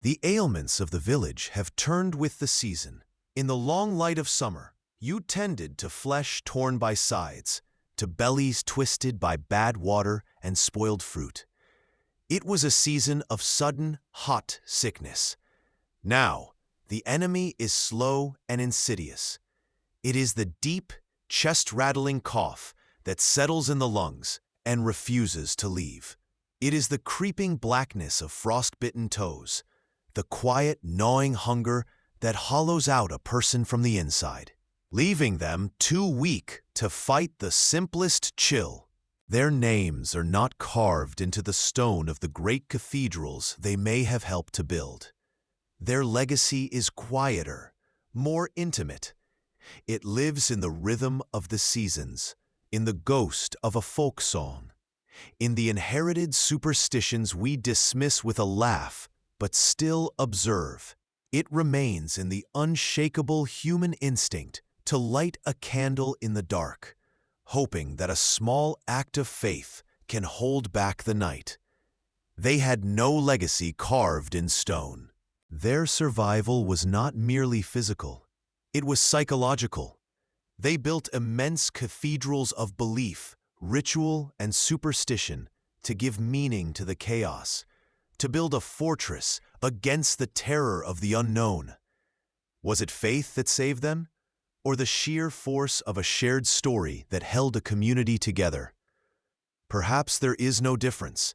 The ailments of the village have turned with the season. In the long light of summer, you tended to flesh torn by sides, to bellies twisted by bad water and spoiled fruit. It was a season of sudden, hot sickness. Now, the enemy is slow and insidious. It is the deep, chest-rattling cough that settles in the lungs and refuses to leave. It is the creeping blackness of frost-bitten toes, the quiet, gnawing hunger that hollows out a person from the inside, leaving them too weak to fight the simplest chill. Their names are not carved into the stone of the great cathedrals they may have helped to build. Their legacy is quieter, more intimate. It lives in the rhythm of the seasons, in the ghost of a folk song, in the inherited superstitions we dismiss with a laugh but still observe. It remains in the unshakable human instinct to light a candle in the dark, hoping that a small act of faith can hold back the night. They had no legacy carved in stone. Their survival was not merely physical, it was psychological. They built immense cathedrals of belief, ritual, and superstition to give meaning to the chaos, to build a fortress against the terror of the unknown. Was it faith that saved them, or the sheer force of a shared story that held a community together? Perhaps there is no difference.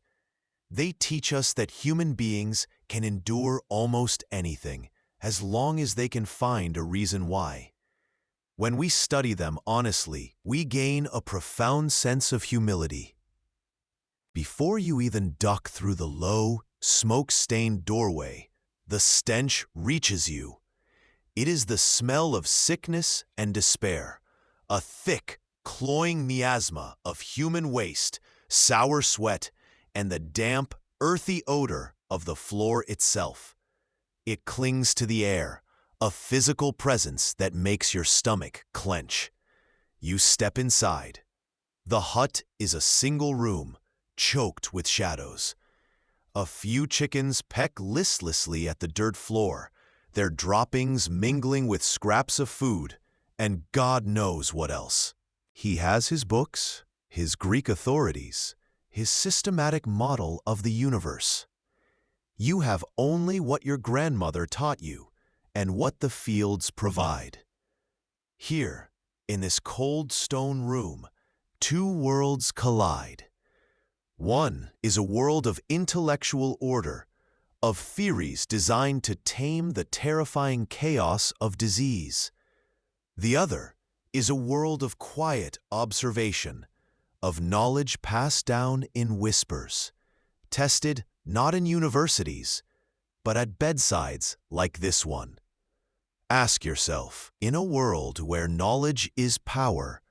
They teach us that human beings can endure almost anything, as long as they can find a reason why. When we study them honestly, we gain a profound sense of humility. Before you even duck through the low, smoke-stained doorway, the stench reaches you. It is the smell of sickness and despair, a thick, cloying miasma of human waste, sour sweat, and the damp, earthy odor of the floor itself. It clings to the air, a physical presence that makes your stomach clench. You step inside. The hut is a single room, choked with shadows. A few chickens peck listlessly at the dirt floor, their droppings mingling with scraps of food, and God knows what else. He has his books, his Greek authorities, his systematic model of the universe. You have only what your grandmother taught you and what the fields provide. Here, in this cold stone room, two worlds collide. One is a world of intellectual order, of theories designed to tame the terrifying chaos of disease. The other is a world of quiet observation, of knowledge passed down in whispers, tested not in universities, but at bedsides like this one. Ask yourself, in a world where knowledge is power,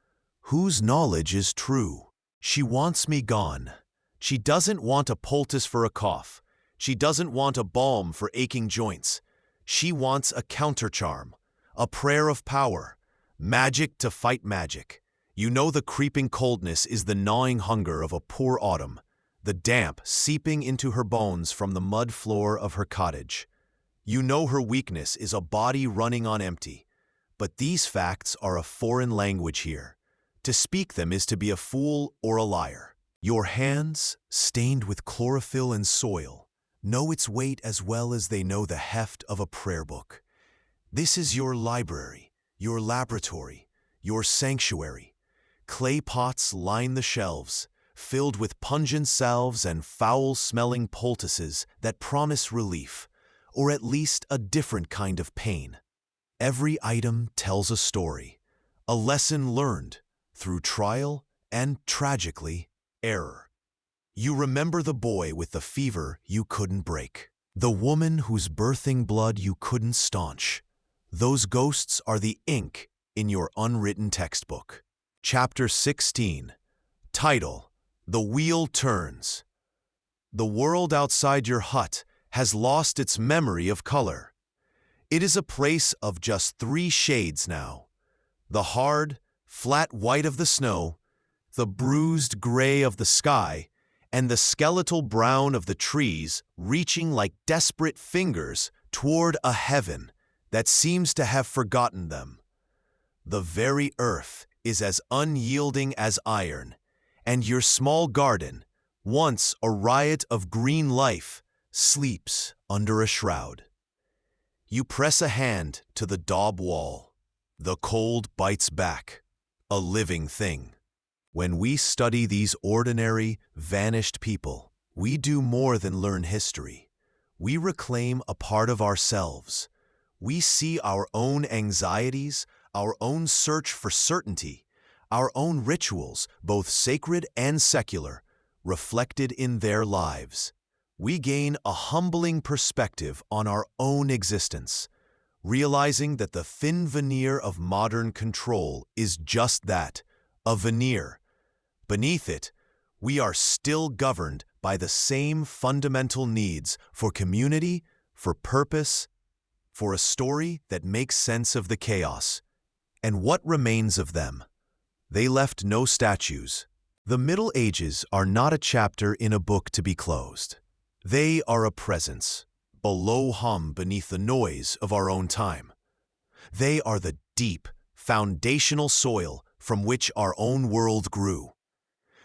whose knowledge is true? She wants me gone. She doesn't want a poultice for a cough. She doesn't want a balm for aching joints. She wants a countercharm, a prayer of power, magic to fight magic. You know the creeping coldness is the gnawing hunger of a poor autumn, the damp seeping into her bones from the mud floor of her cottage. You know her weakness is a body running on empty. But these facts are a foreign language here. To speak them is to be a fool or a liar. Your hands, stained with chlorophyll and soil, know its weight as well as they know the heft of a prayer book. This is your library, your laboratory, your sanctuary. Clay pots line the shelves, filled with pungent salves and foul-smelling poultices that promise relief, or at least a different kind of pain. Every item tells a story, a lesson learned through trial and, tragically, error. You remember the boy with the fever you couldn't break, the woman whose birthing blood you couldn't staunch. Those ghosts are the ink in your unwritten textbook. Chapter 16. Title: The Wheel Turns. The world outside your hut has lost its memory of color. It is a place of just 3 shades now: the hard, flat white of the snow, the bruised gray of the sky, and the skeletal brown of the trees reaching like desperate fingers toward a heaven that seems to have forgotten them. The very earth is as unyielding as iron, and your small garden, once a riot of green life, sleeps under a shroud. You press a hand to the daub wall. The cold bites back, a living thing. When we study these ordinary, vanished people, we do more than learn history. We reclaim a part of ourselves. We see our own anxieties, our own search for certainty, our own rituals, both sacred and secular, reflected in their lives. We gain a humbling perspective on our own existence, realizing that the thin veneer of modern control is just that, a veneer. Beneath it, we are still governed by the same fundamental needs for community, for purpose, for a story that makes sense of the chaos. And what remains of them? They left no statues. The Middle Ages are not a chapter in a book to be closed. They are a presence, a low hum beneath the noise of our own time. They are the deep, foundational soil from which our own world grew.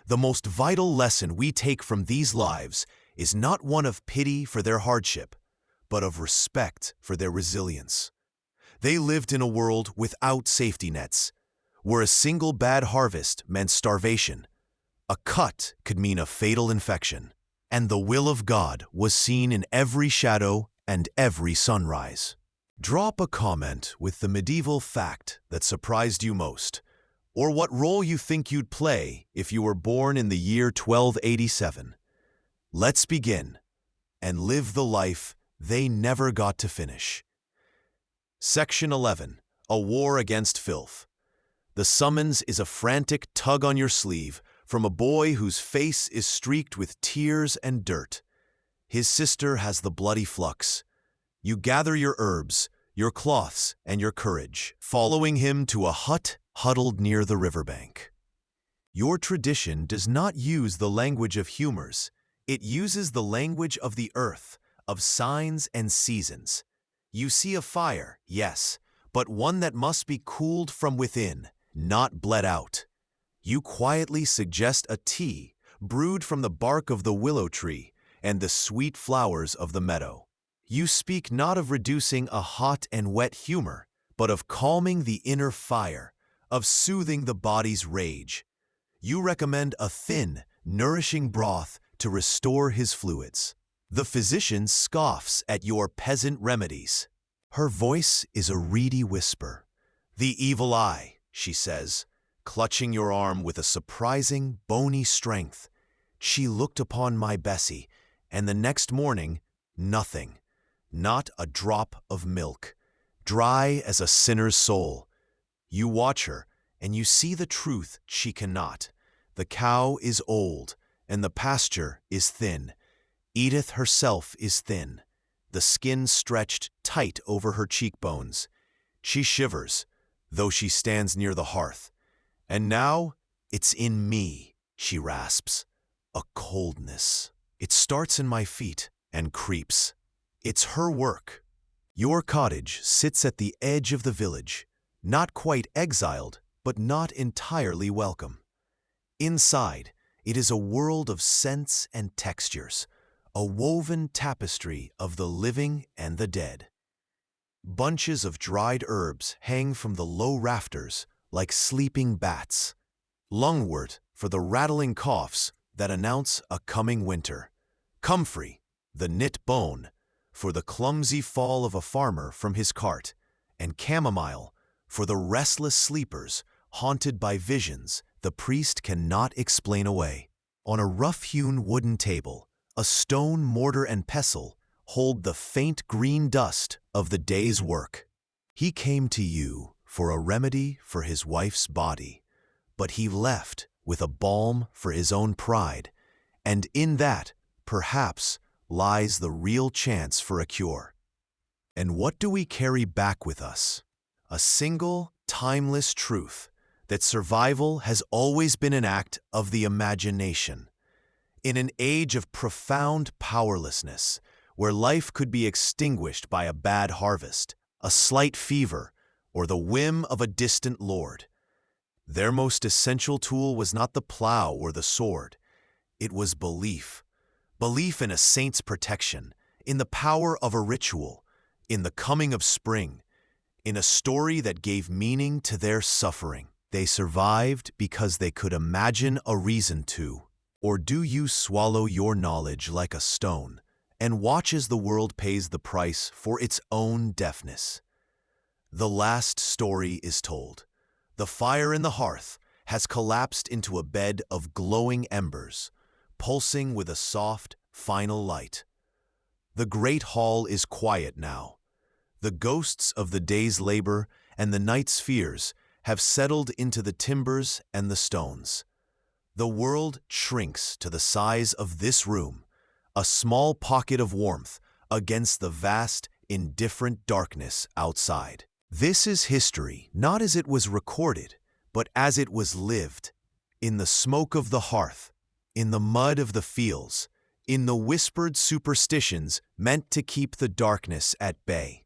The most vital lesson we take from these lives is not one of pity for their hardship, but of respect for their resilience. They lived in a world without safety nets, where a single bad harvest meant starvation, a cut could mean a fatal infection, and the will of God was seen in every shadow and every sunrise. Drop a comment with the medieval fact that surprised you most, or what role you think you'd play if you were born in the year 1287. Let's begin and live the life they never got to finish. Section 11. A War Against Filth. The summons is a frantic tug on your sleeve from a boy whose face is streaked with tears and dirt. His sister has the bloody flux. You gather your herbs, your cloths, and your courage, following him to a hut huddled near the riverbank. Your tradition does not use the language of humors. It uses the language of the earth, of signs and seasons. You see a fire, yes, but one that must be cooled from within, not bled out. You quietly suggest a tea brewed from the bark of the willow tree and the sweet flowers of the meadow. You speak not of reducing a hot and wet humor, but of calming the inner fire, of soothing the body's rage. You recommend a thin, nourishing broth to restore his fluids. The physician scoffs at your peasant remedies. Her voice is a reedy whisper. "The evil eye," she says, clutching your arm with a surprising, bony strength. She looked upon my Bessie, and the next morning, nothing. Not a drop of milk. Dry as a sinner's soul. You watch her, and you see the truth she cannot. The cow is old, and the pasture is thin. Edith herself is thin, the skin stretched tight over her cheekbones. She shivers, though she stands near the hearth. And now, it's in me, she rasps. A coldness. It starts in my feet and creeps. It's her work. Your cottage sits at the edge of the village, not quite exiled, but not entirely welcome. Inside, it is a world of scents and textures, a woven tapestry of the living and the dead. Bunches of dried herbs hang from the low rafters like sleeping bats. Lungwort for the rattling coughs that announce a coming winter. Comfrey, the knit bone, for the clumsy fall of a farmer from his cart, and chamomile for the restless sleepers haunted by visions the priest cannot explain away. On a rough-hewn wooden table, a stone mortar and pestle hold the faint green dust of the day's work. He came to you for a remedy for his wife's body, but he left with a balm for his own pride, and in that, perhaps, lies the real chance for a cure. And what do we carry back with us? A single, timeless truth that survival has always been an act of the imagination. In an age of profound powerlessness, where life could be extinguished by a bad harvest, a slight fever, or the whim of a distant lord, their most essential tool was not the plow or the sword. It was belief. Belief in a saint's protection, in the power of a ritual, in the coming of spring, in a story that gave meaning to their suffering. They survived because they could imagine a reason to. Or do you swallow your knowledge like a stone and watch as the world pays the price for its own deafness? The last story is told. The fire in the hearth has collapsed into a bed of glowing embers, pulsing with a soft, final light. The great hall is quiet now. The ghosts of the day's labor and the night's fears have settled into the timbers and the stones. The world shrinks to the size of this room, a small pocket of warmth against the vast, indifferent darkness outside. This is history, not as it was recorded, but as it was lived, in the smoke of the hearth, in the mud of the fields, in the whispered superstitions meant to keep the darkness at bay.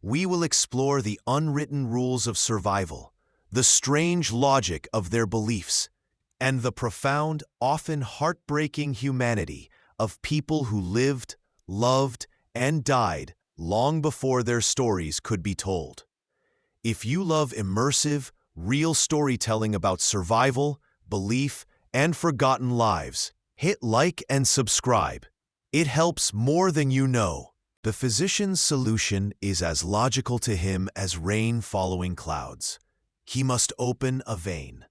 We will explore the unwritten rules of survival, the strange logic of their beliefs, and the profound, often heartbreaking humanity of people who lived, loved, and died long before their stories could be told. If you love immersive, real storytelling about survival, belief, and forgotten lives, hit like and subscribe. It helps more than you know. The physician's solution is as logical to him as rain following clouds. He must open a vein.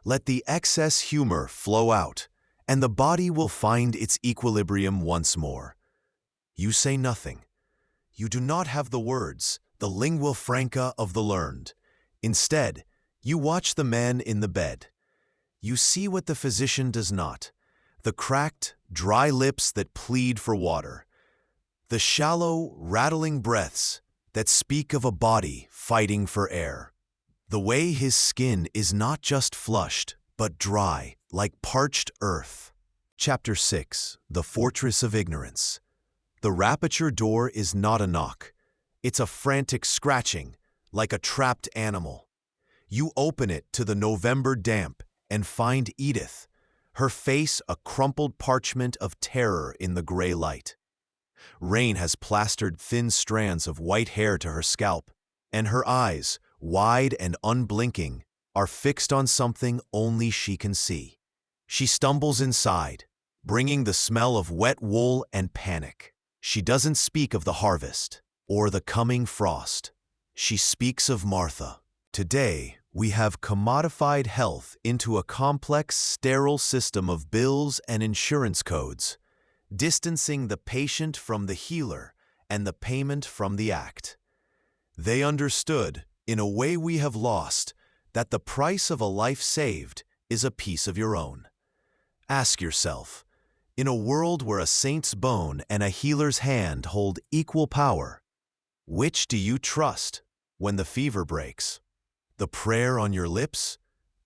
Let the excess humor flow out, and the body will find its equilibrium once more. You say nothing. You do not have the words, the lingua franca of the learned. Instead, you watch the man in the bed. You see what the physician does not: the cracked, dry lips that plead for water, the shallow, rattling breaths that speak of a body fighting for air, the way his skin is not just flushed, but dry, like parched earth. Chapter 6: The Fortress of Ignorance. The rapture door is not a knock. It's a frantic scratching, like a trapped animal. You open it to the November damp and find Edith, her face a crumpled parchment of terror in the gray light. Rain has plastered thin strands of white hair to her scalp, and her eyes, wide and unblinking, are fixed on something only she can see. She stumbles inside, bringing the smell of wet wool and panic. She doesn't speak of the harvest or the coming frost. She speaks of Martha. Today, we have commodified health into a complex, sterile system of bills and insurance codes, distancing the patient from the healer and the payment from the act. They understood, in a way we have lost, that the price of a life saved is a piece of your own. Ask yourself, in a world where a saint's bone and a healer's hand hold equal power, which do you trust when the fever breaks? The prayer on your lips,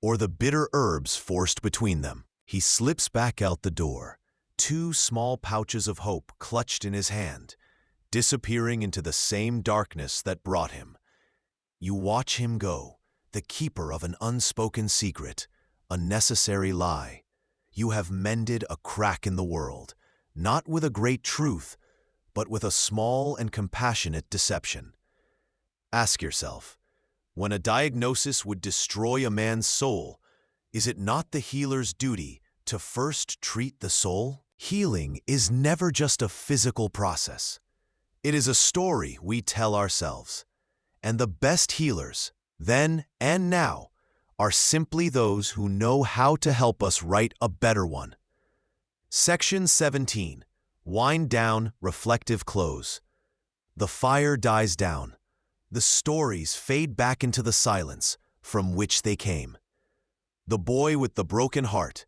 or the bitter herbs forced between them? He slips back out the door, two small pouches of hope clutched in his hand, disappearing into the same darkness that brought him. You watch him go, the keeper of an unspoken secret, a necessary lie. You have mended a crack in the world, not with a great truth, but with a small and compassionate deception. Ask yourself, when a diagnosis would destroy a man's soul, is it not the healer's duty to first treat the soul? Healing is never just a physical process. It is a story we tell ourselves. And the best healers, then and now, are simply those who know how to help us write a better one. Section 17. Wind down, reflective close. The fire dies down. The stories fade back into the silence from which they came. The boy with the broken heart,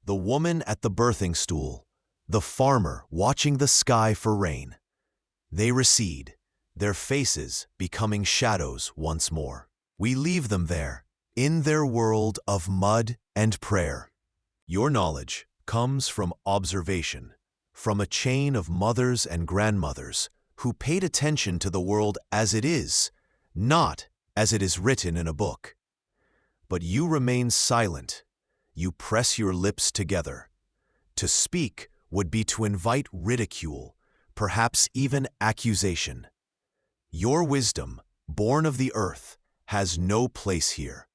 the woman at the birthing stool, the farmer watching the sky for rain. They recede, their faces becoming shadows once more. We leave them there, in their world of mud and prayer. Your knowledge, comes from observation, from a chain of mothers and grandmothers who paid attention to the world as it is, not as it is written in a book. But you remain silent. You press your lips together. To speak would be to invite ridicule, perhaps even accusation. Your wisdom, born of the earth, has no place here.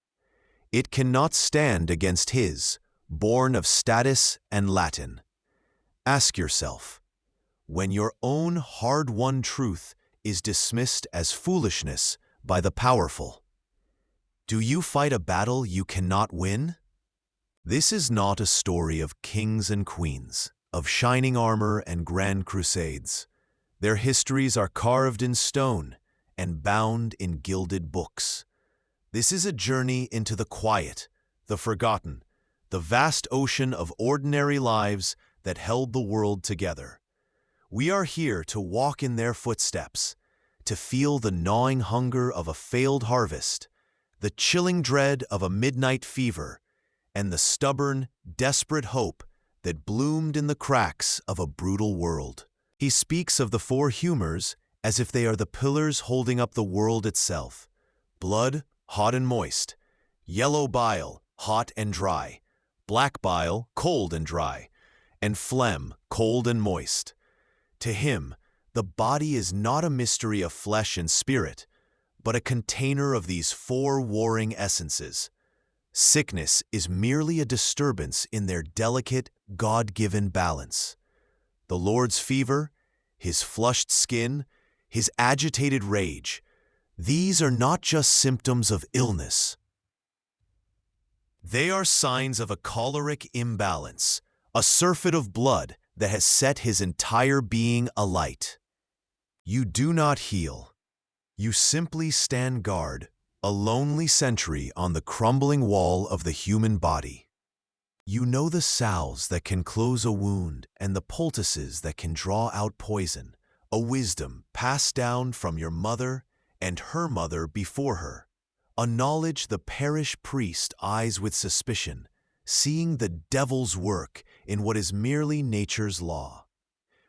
It cannot stand against his, born of status and Latin. Ask yourself, when your own hard-won truth is dismissed as foolishness by the powerful, do you fight a battle you cannot win? This is not a story of kings and queens, of shining armor and grand crusades. Their histories are carved in stone and bound in gilded books. This is a journey into the quiet, the forgotten, the vast ocean of ordinary lives that held the world together. We are here to walk in their footsteps, to feel the gnawing hunger of a failed harvest, the chilling dread of a midnight fever, and the stubborn, desperate hope that bloomed in the cracks of a brutal world. He speaks of the four humors as if they are the pillars holding up the world itself. Blood, hot and moist; yellow bile, hot and dry; black bile, cold and dry; and phlegm, cold and moist. To him, the body is not a mystery of flesh and spirit, but a container of these four warring essences. Sickness is merely a disturbance in their delicate, God-given balance. The Lord's fever, his flushed skin, his agitated rage, these are not just symptoms of illness. They are signs of a choleric imbalance, a surfeit of blood that has set his entire being alight. You do not heal. You simply stand guard, a lonely sentry on the crumbling wall of the human body. You know the salves that can close a wound and the poultices that can draw out poison, a wisdom passed down from your mother and her mother before her, a knowledge the parish priest eyes with suspicion, seeing the devil's work in what is merely nature's law.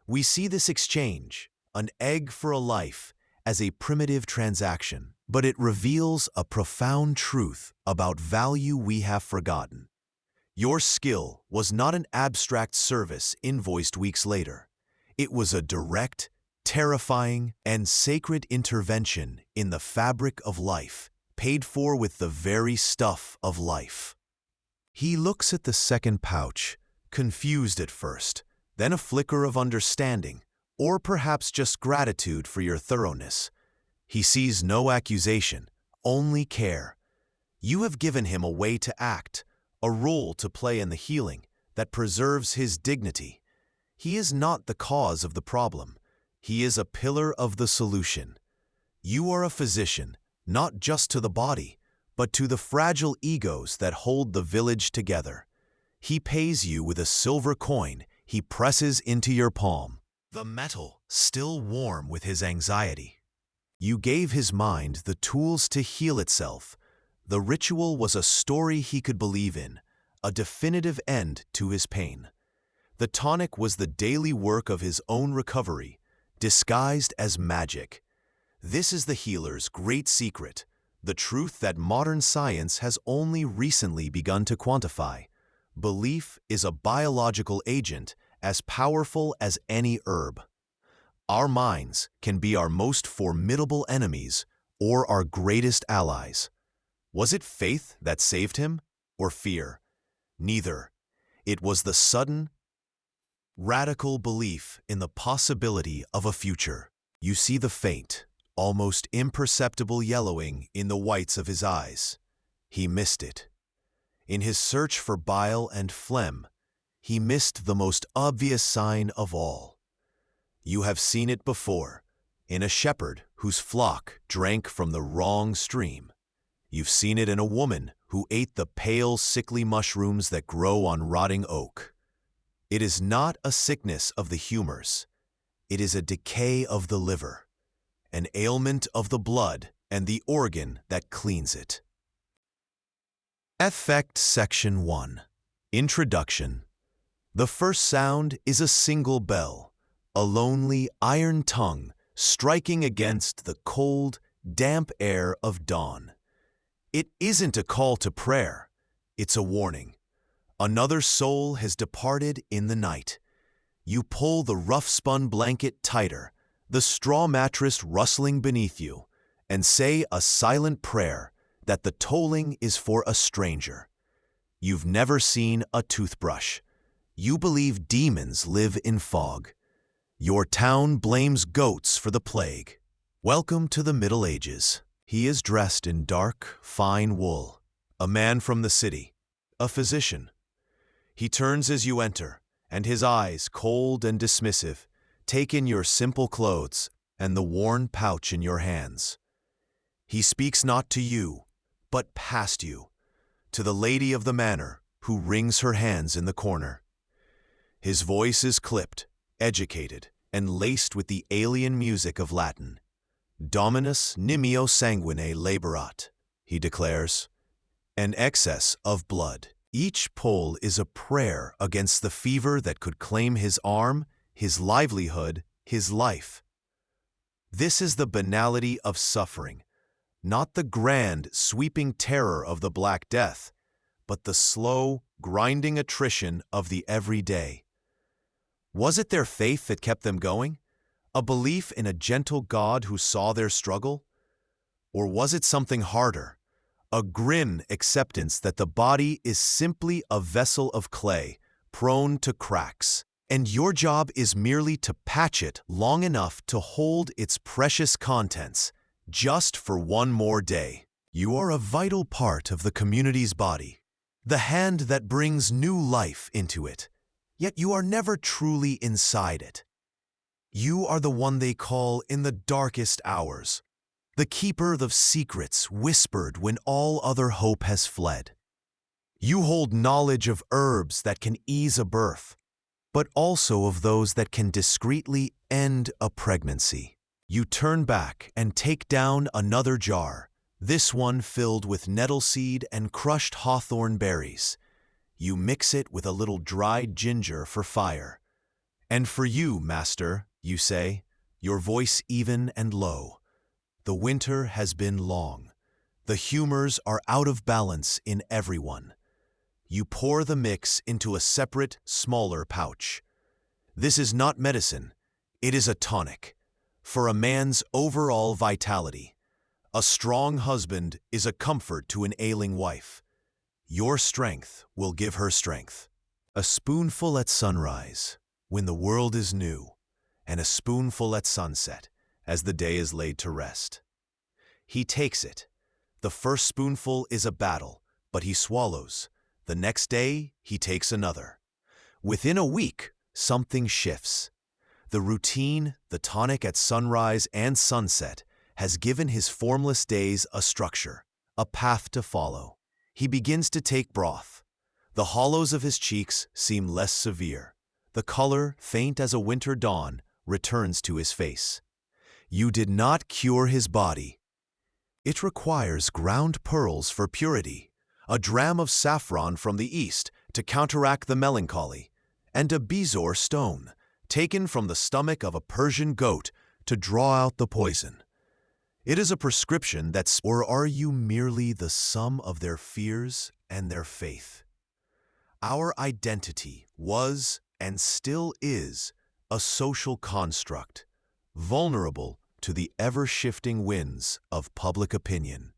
We see this exchange, an egg for a life, as a primitive transaction, but it reveals a profound truth about value we have forgotten. Your skill was not an abstract service invoiced weeks later. It was a direct, terrifying, and sacred intervention in the fabric of life, paid for with the very stuff of life. He looks at the second pouch, confused at first, then a flicker of understanding, or perhaps just gratitude for your thoroughness. He sees no accusation, only care. You have given him a way to act, a role to play in the healing that preserves his dignity. He is not the cause of the problem. He is a pillar of the solution. You are a physician, not just to the body, but to the fragile egos that hold the village together. He pays you with a silver coin he presses into your palm, the metal still warm with his anxiety. You gave his mind the tools to heal itself. The ritual was a story he could believe in, a definitive end to his pain. The tonic was the daily work of his own recovery, disguised as magic. This is the healer's great secret, the truth that modern science has only recently begun to quantify. Belief is a biological agent as powerful as any herb. Our minds can be our most formidable enemies or our greatest allies. Was it faith that saved him, or fear? Neither. It was the sudden, radical belief in the possibility of a future. You see the faint, almost imperceptible yellowing in the whites of his eyes. He missed it. In his search for bile and phlegm, he missed the most obvious sign of all. You have seen it before, in a shepherd whose flock drank from the wrong stream. You've seen it in a woman who ate the pale, sickly mushrooms that grow on rotting oak. It is not a sickness of the humors. It is a decay of the liver, an ailment of the blood and the organ that cleans it. Effect Section 1. Introduction. The first sound is a single bell, a lonely iron tongue striking against the cold, damp air of dawn. It isn't a call to prayer, it's a warning. Another soul has departed in the night. You pull the rough-spun blanket tighter, the straw mattress rustling beneath you, and say a silent prayer that the tolling is for a stranger. You've never seen a toothbrush. You believe demons live in fog. Your town blames goats for the plague. Welcome to the Middle Ages. He is dressed in dark, fine wool. A man from the city. A physician. He turns as you enter, and his eyes, cold and dismissive, take in your simple clothes and the worn pouch in your hands. He speaks not to you, but past you, to the lady of the manor who wrings her hands in the corner. His voice is clipped, educated, and laced with the alien music of Latin. Dominus nimio sanguine laborat, he declares. An excess of blood. Each pull is a prayer against the fever that could claim his arm, his livelihood, his life. This is the banality of suffering, not the grand, sweeping terror of the Black Death, but the slow, grinding attrition of the everyday. Was it their faith that kept them going? A belief in a gentle God who saw their struggle? Or was it something harder? A grim acceptance that the body is simply a vessel of clay, prone to cracks, and your job is merely to patch it long enough to hold its precious contents, just for one more day. You are a vital part of the community's body, the hand that brings new life into it, yet you are never truly inside it. You are the one they call in the darkest hours, the keeper of secrets whispered when all other hope has fled. You hold knowledge of herbs that can ease a birth, but also of those that can discreetly end a pregnancy. You turn back and take down another jar, this one filled with nettle seed and crushed hawthorn berries. You mix it with a little dried ginger for fire. And for you, master, you say, your voice even and low. The winter has been long. The humors are out of balance in everyone. You pour the mix into a separate, smaller pouch. This is not medicine. It is a tonic. For a man's overall vitality. A strong husband is a comfort to an ailing wife. Your strength will give her strength. A spoonful at sunrise, when the world is new, and a spoonful at sunset, as the day is laid to rest. He takes it. The first spoonful is a battle, but he swallows. The next day, he takes another. Within a week, something shifts. The routine, the tonic at sunrise and sunset, has given his formless days a structure, a path to follow. He begins to take broth. The hollows of his cheeks seem less severe. The color, faint as a winter dawn, returns to his face. You did not cure his body. It requires ground pearls for purity, a dram of saffron from the east to counteract the melancholy, and a bezoar stone, taken from the stomach of a Persian goat to draw out the poison. It is a prescription that's, or are you merely the sum of their fears and their faith? Our identity was, and still is, a social construct, vulnerable to the ever-shifting winds of public opinion.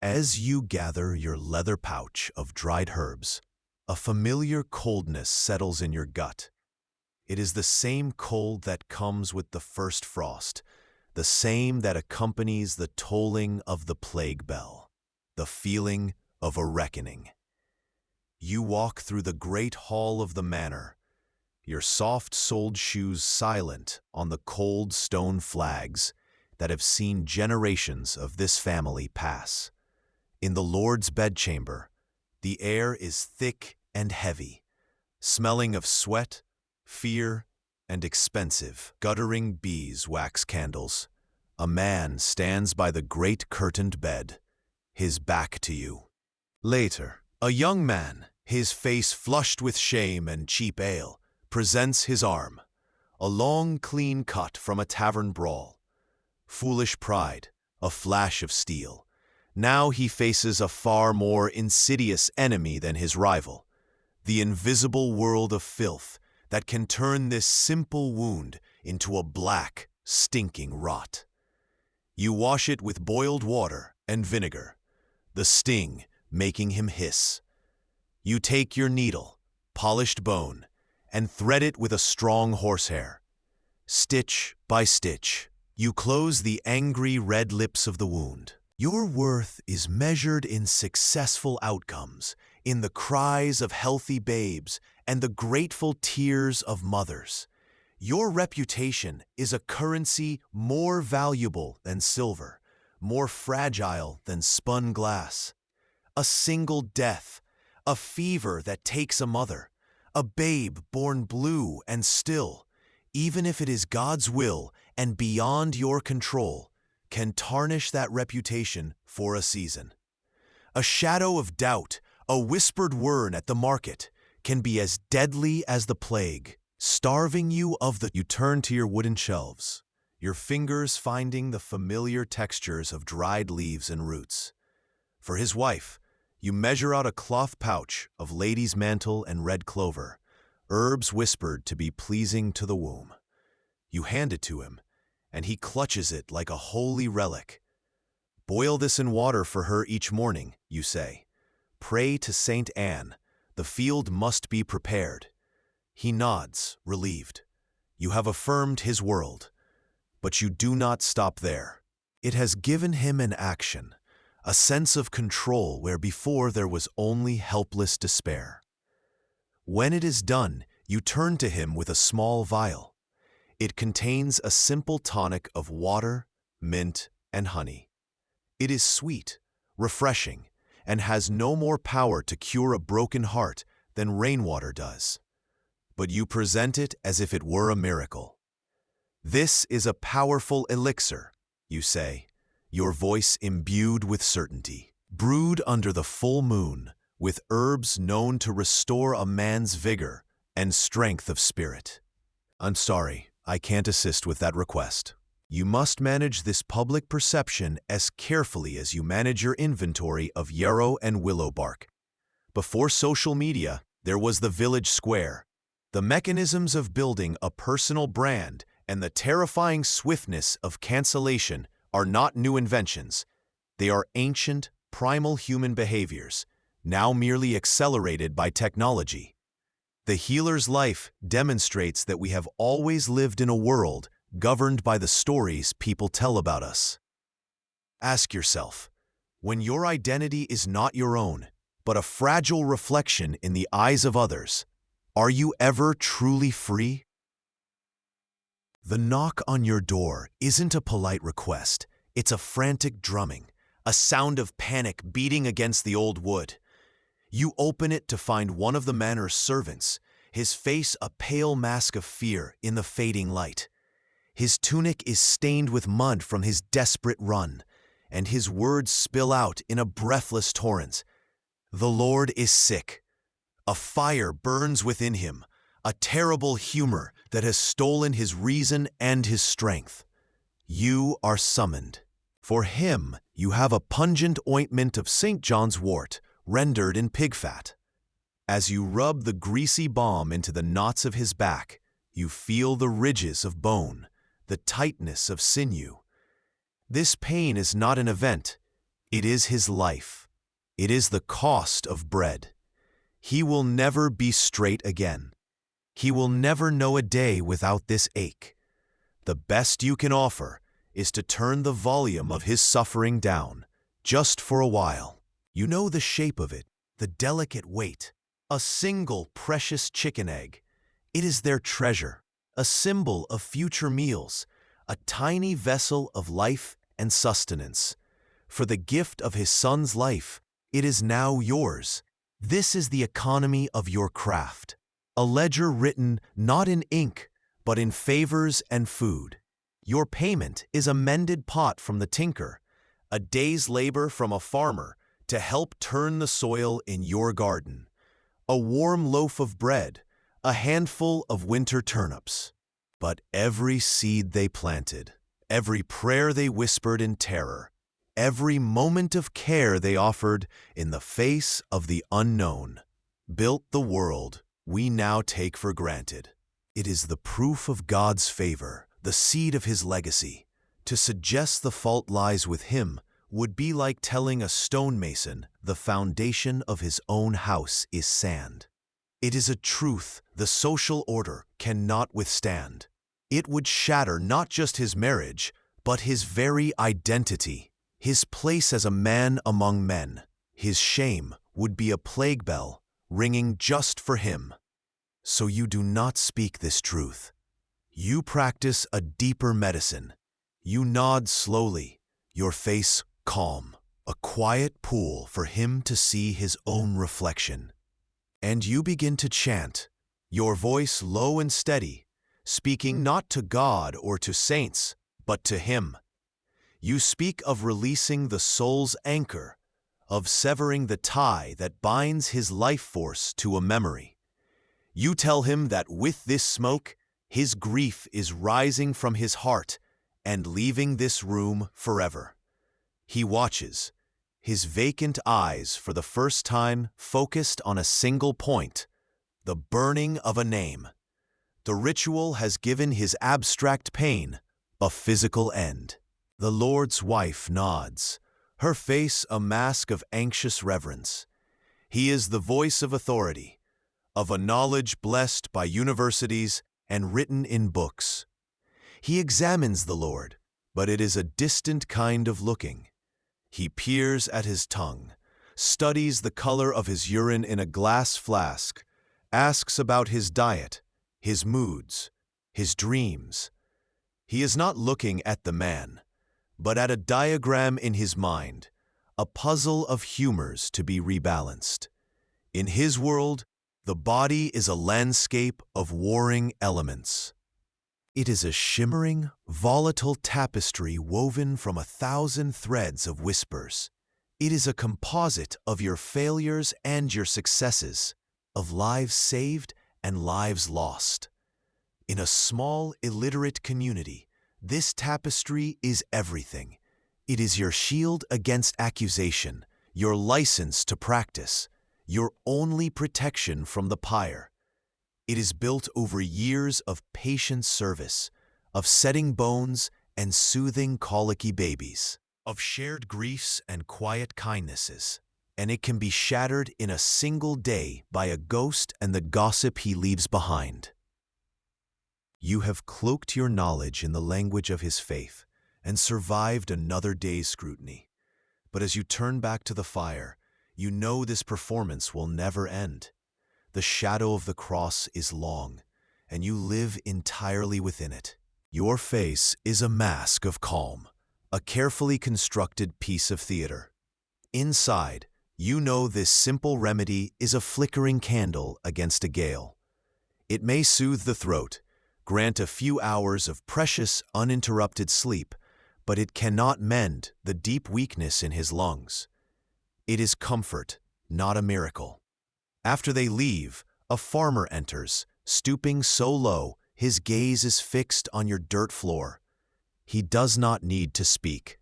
As you gather your leather pouch of dried herbs, a familiar coldness settles in your gut. It is the same cold that comes with the first frost, the same that accompanies the tolling of the plague bell, the feeling of a reckoning. You walk through the great hall of the manor, your soft-soled shoes silent on the cold stone flags that have seen generations of this family pass. In the Lord's bedchamber, the air is thick and heavy, smelling of sweat, fear, and expensive, guttering bees wax candles. A man stands by the great curtained bed, his back to you. Later, a young man, his face flushed with shame and cheap ale, presents his arm, a long, clean cut from a tavern brawl. Foolish pride, a flash of steel. Now he faces a far more insidious enemy than his rival, the invisible world of filth that can turn this simple wound into a black, stinking rot. You wash it with boiled water and vinegar, the sting making him hiss. You take your needle, polished bone, and thread it with a strong horsehair. Stitch by stitch, you close the angry red lips of the wound. Your worth is measured in successful outcomes, in the cries of healthy babes and the grateful tears of mothers. Your reputation is a currency more valuable than silver, more fragile than spun glass. A single death, a fever that takes a mother, a babe born blue and still, even if it is God's will and beyond your control, can tarnish that reputation for a season. A shadow of doubt, a whispered word at the market, can be as deadly as the plague, starving you of the... You turn to your wooden shelves, your fingers finding the familiar textures of dried leaves and roots. For his wife, you measure out a cloth pouch of lady's mantle and red clover, herbs whispered to be pleasing to the womb. You hand it to him, and he clutches it like a holy relic. Boil this in water for her each morning, you say. Pray to Saint Anne, the field must be prepared. He nods, relieved. You have affirmed his world, but you do not stop there. It has given him an action, a sense of control where before there was only helpless despair. When it is done, you turn to him with a small vial. It contains a simple tonic of water, mint, and honey. It is sweet, refreshing, and has no more power to cure a broken heart than rainwater does. But you present it as if it were a miracle. This is a powerful elixir, you say, your voice imbued with certainty. Brewed under the full moon, with herbs known to restore a man's vigor and strength of spirit. I'm sorry, I can't assist with that request. You must manage this public perception as carefully as you manage your inventory of yarrow and willow bark. Before social media, there was the village square. The mechanisms of building a personal brand and the terrifying swiftness of cancellation are not new inventions. They are ancient, primal human behaviors, now merely accelerated by technology. The healer's life demonstrates that we have always lived in a world governed by the stories people tell about us. Ask yourself, when your identity is not your own, but a fragile reflection in the eyes of others, are you ever truly free? The knock on your door isn't a polite request, it's a frantic drumming, a sound of panic beating against the old wood. You open it to find one of the manor's servants, his face a pale mask of fear in the fading light. His tunic is stained with mud from his desperate run, and his words spill out in a breathless torrent. The Lord is sick. A fire burns within him, a terrible humor that has stolen his reason and his strength. You are summoned. For him, you have a pungent ointment of St. John's wort, rendered in pig fat. As you rub the greasy balm into the knots of his back, you feel the ridges of bone, the tightness of sinew. This pain is not an event. It is his life. It is the cost of bread. He will never be straight again. He will never know a day without this ache. The best you can offer is to turn the volume of his suffering down, just for a while. You know the shape of it, the delicate weight. A single precious chicken egg. It is their treasure, a symbol of future meals, a tiny vessel of life and sustenance. For the gift of his son's life, it is now yours. This is the economy of your craft, a ledger written not in ink, but in favors and food. Your payment is a mended pot from the tinker, a day's labor from a farmer to help turn the soil in your garden. A warm loaf of bread, a handful of winter turnips. But every seed they planted, every prayer they whispered in terror, every moment of care they offered in the face of the unknown, built the world we now take for granted. It is the proof of God's favor, the seed of His legacy. To suggest the fault lies with Him would be like telling a stonemason the foundation of his own house is sand. It is a truth the social order cannot withstand. It would shatter not just his marriage, but his very identity, his place as a man among men. His shame would be a plague bell ringing just for him. So you do not speak this truth. You practice a deeper medicine. You nod slowly, your face calm, a quiet pool for him to see his own reflection. And you begin to chant, your voice low and steady, speaking not to God or to saints, but to Him. You speak of releasing the soul's anchor, of severing the tie that binds his life force to a memory. You tell him that with this smoke, his grief is rising from his heart and leaving this room forever. He watches, his vacant eyes for the first time focused on a single point, the burning of a name. The ritual has given his abstract pain a physical end. The Lord's wife nods, her face a mask of anxious reverence. He is the voice of authority, of a knowledge blessed by universities and written in books. He examines the Lord, but it is a distant kind of looking. He peers at his tongue, studies the color of his urine in a glass flask, asks about his diet, his moods, his dreams. He is not looking at the man, but at a diagram in his mind, a puzzle of humors to be rebalanced. In his world, the body is a landscape of warring elements. It is a shimmering, volatile tapestry woven from 1,000 threads of whispers. It is a composite of your failures and your successes, of lives saved and lives lost. In a small, illiterate community, this tapestry is everything. It is your shield against accusation, your license to practice, your only protection from the pyre. It is built over years of patient service, of setting bones and soothing colicky babies, of shared griefs and quiet kindnesses, and it can be shattered in a single day by a ghost and the gossip he leaves behind. You have cloaked your knowledge in the language of his faith and survived another day's scrutiny. But as you turn back to the fire, you know this performance will never end. The shadow of the cross is long, and you live entirely within it. Your face is a mask of calm, a carefully constructed piece of theater. Inside, you know this simple remedy is a flickering candle against a gale. It may soothe the throat, grant a few hours of precious, uninterrupted sleep, but it cannot mend the deep weakness in his lungs. It is comfort, not a miracle. After they leave, a farmer enters, stooping so low, his gaze is fixed on your dirt floor. He does not need to speak.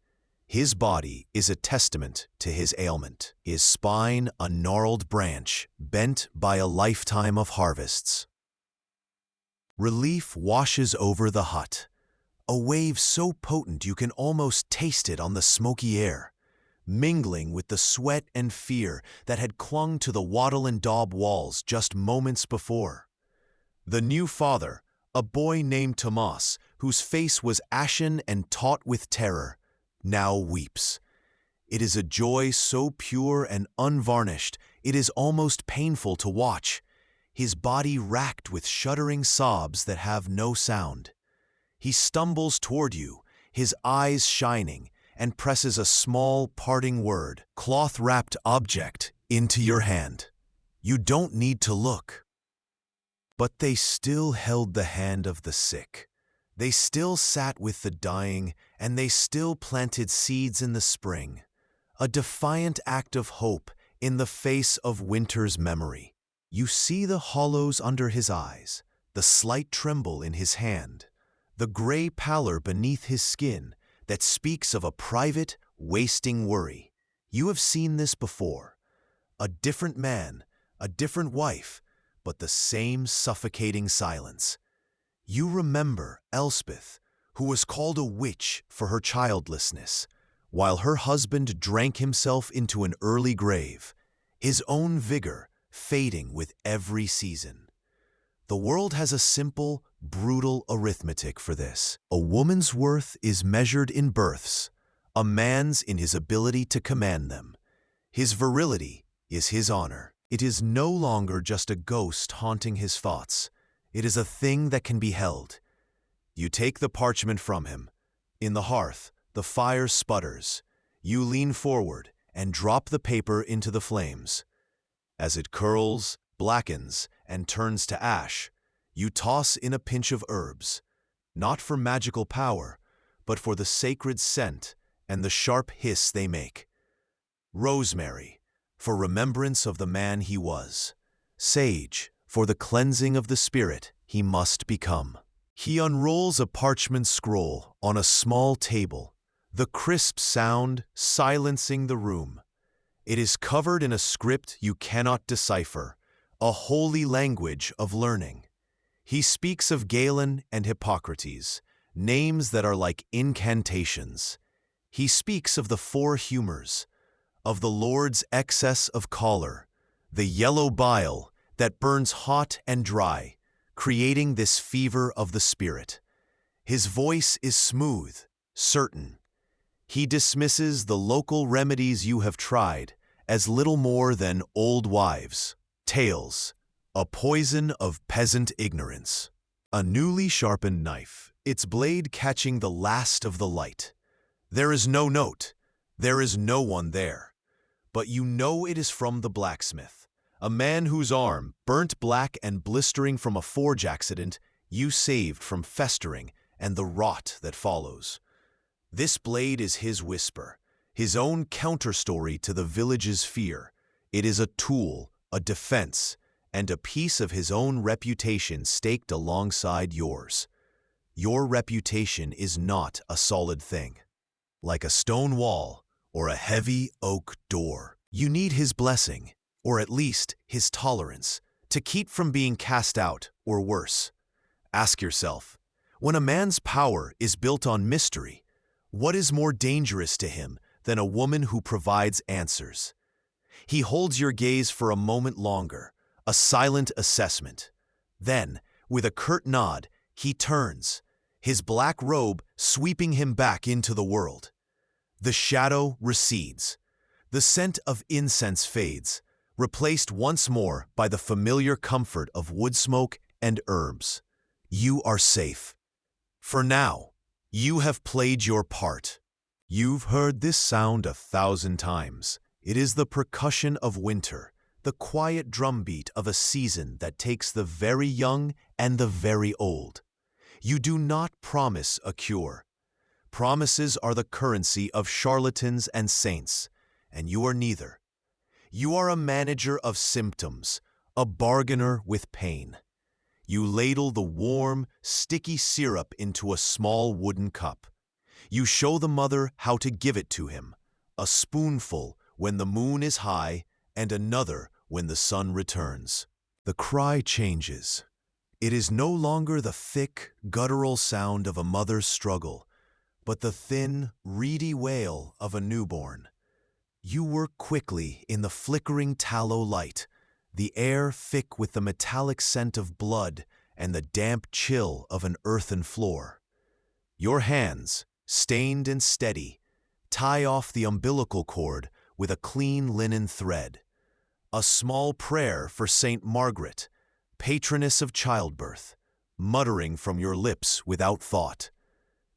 His body is a testament to his ailment, his spine a gnarled branch bent by a lifetime of harvests. Relief washes over the hut, a wave so potent you can almost taste it on the smoky air, mingling with the sweat and fear that had clung to the wattle and daub walls just moments before. The new father, a boy named Tomas, whose face was ashen and taut with terror, now weeps. It is a joy so pure and unvarnished, it is almost painful to watch, his body racked with shuddering sobs that have no sound. He stumbles toward you, his eyes shining, and presses a small parting word, cloth-wrapped object, into your hand. You don't need to look. But they still held the hand of the sick. They still sat with the dying, and they still planted seeds in the spring, a defiant act of hope in the face of winter's memory. You see the hollows under his eyes, the slight tremble in his hand, the gray pallor beneath his skin that speaks of a private, wasting worry. You have seen this before. A different man, a different wife, but the same suffocating silence. You remember Elspeth, who was called a witch for her childlessness, while her husband drank himself into an early grave, his own vigor fading with every season. The world has a simple, brutal arithmetic for this. A woman's worth is measured in births, a man's in his ability to command them. His virility is his honor. It is no longer just a ghost haunting his thoughts. It is a thing that can be held. You take the parchment from him. In the hearth, the fire sputters. You lean forward and drop the paper into the flames. As it curls, blackens, and turns to ash, you toss in a pinch of herbs, not for magical power, but for the sacred scent and the sharp hiss they make. Rosemary, for remembrance of the man he was. Sage, for the cleansing of the spirit he must become. He unrolls a parchment scroll on a small table, the crisp sound silencing the room. It is covered in a script you cannot decipher, a holy language of learning. He speaks of Galen and Hippocrates, names that are like incantations. He speaks of the four humors, of the Lord's excess of choler, the yellow bile that burns hot and dry, creating this fever of the spirit. His voice is smooth, certain. He dismisses the local remedies you have tried as little more than old wives' tales, a poison of peasant ignorance. A newly sharpened knife, its blade catching the last of the light. There is no note, there is no one there. But you know it is from the blacksmith, a man whose arm, burnt black and blistering from a forge accident, you saved from festering and the rot that follows. This blade is his whisper, his own counterstory to the village's fear. It is a tool, a defense, and a piece of his own reputation staked alongside yours. Your reputation is not a solid thing, like a stone wall or a heavy oak door. You need his blessing, or at least his tolerance, to keep from being cast out or worse. Ask yourself, when a man's power is built on mystery, what is more dangerous to him than a woman who provides answers? He holds your gaze for a moment longer, a silent assessment. Then, with a curt nod, he turns, his black robe sweeping him back into the world. The shadow recedes. The scent of incense fades, replaced once more by the familiar comfort of wood smoke and herbs. You are safe. For now, you have played your part. You've heard this sound 1,000 times. It is the percussion of winter, the quiet drumbeat of a season that takes the very young and the very old. You do not promise a cure. Promises are the currency of charlatans and saints, and you are neither. You are a manager of symptoms, a bargainer with pain. You ladle the warm, sticky syrup into a small wooden cup. You show the mother how to give it to him, a spoonful when the moon is high and another when the sun returns. The cry changes. It is no longer the thick, guttural sound of a mother's struggle, but the thin, reedy wail of a newborn. You work quickly in the flickering tallow light, the air thick with the metallic scent of blood and the damp chill of an earthen floor. Your hands, stained and steady, tie off the umbilical cord with a clean linen thread. A small prayer for Saint Margaret, patroness of childbirth, muttering from your lips without thought.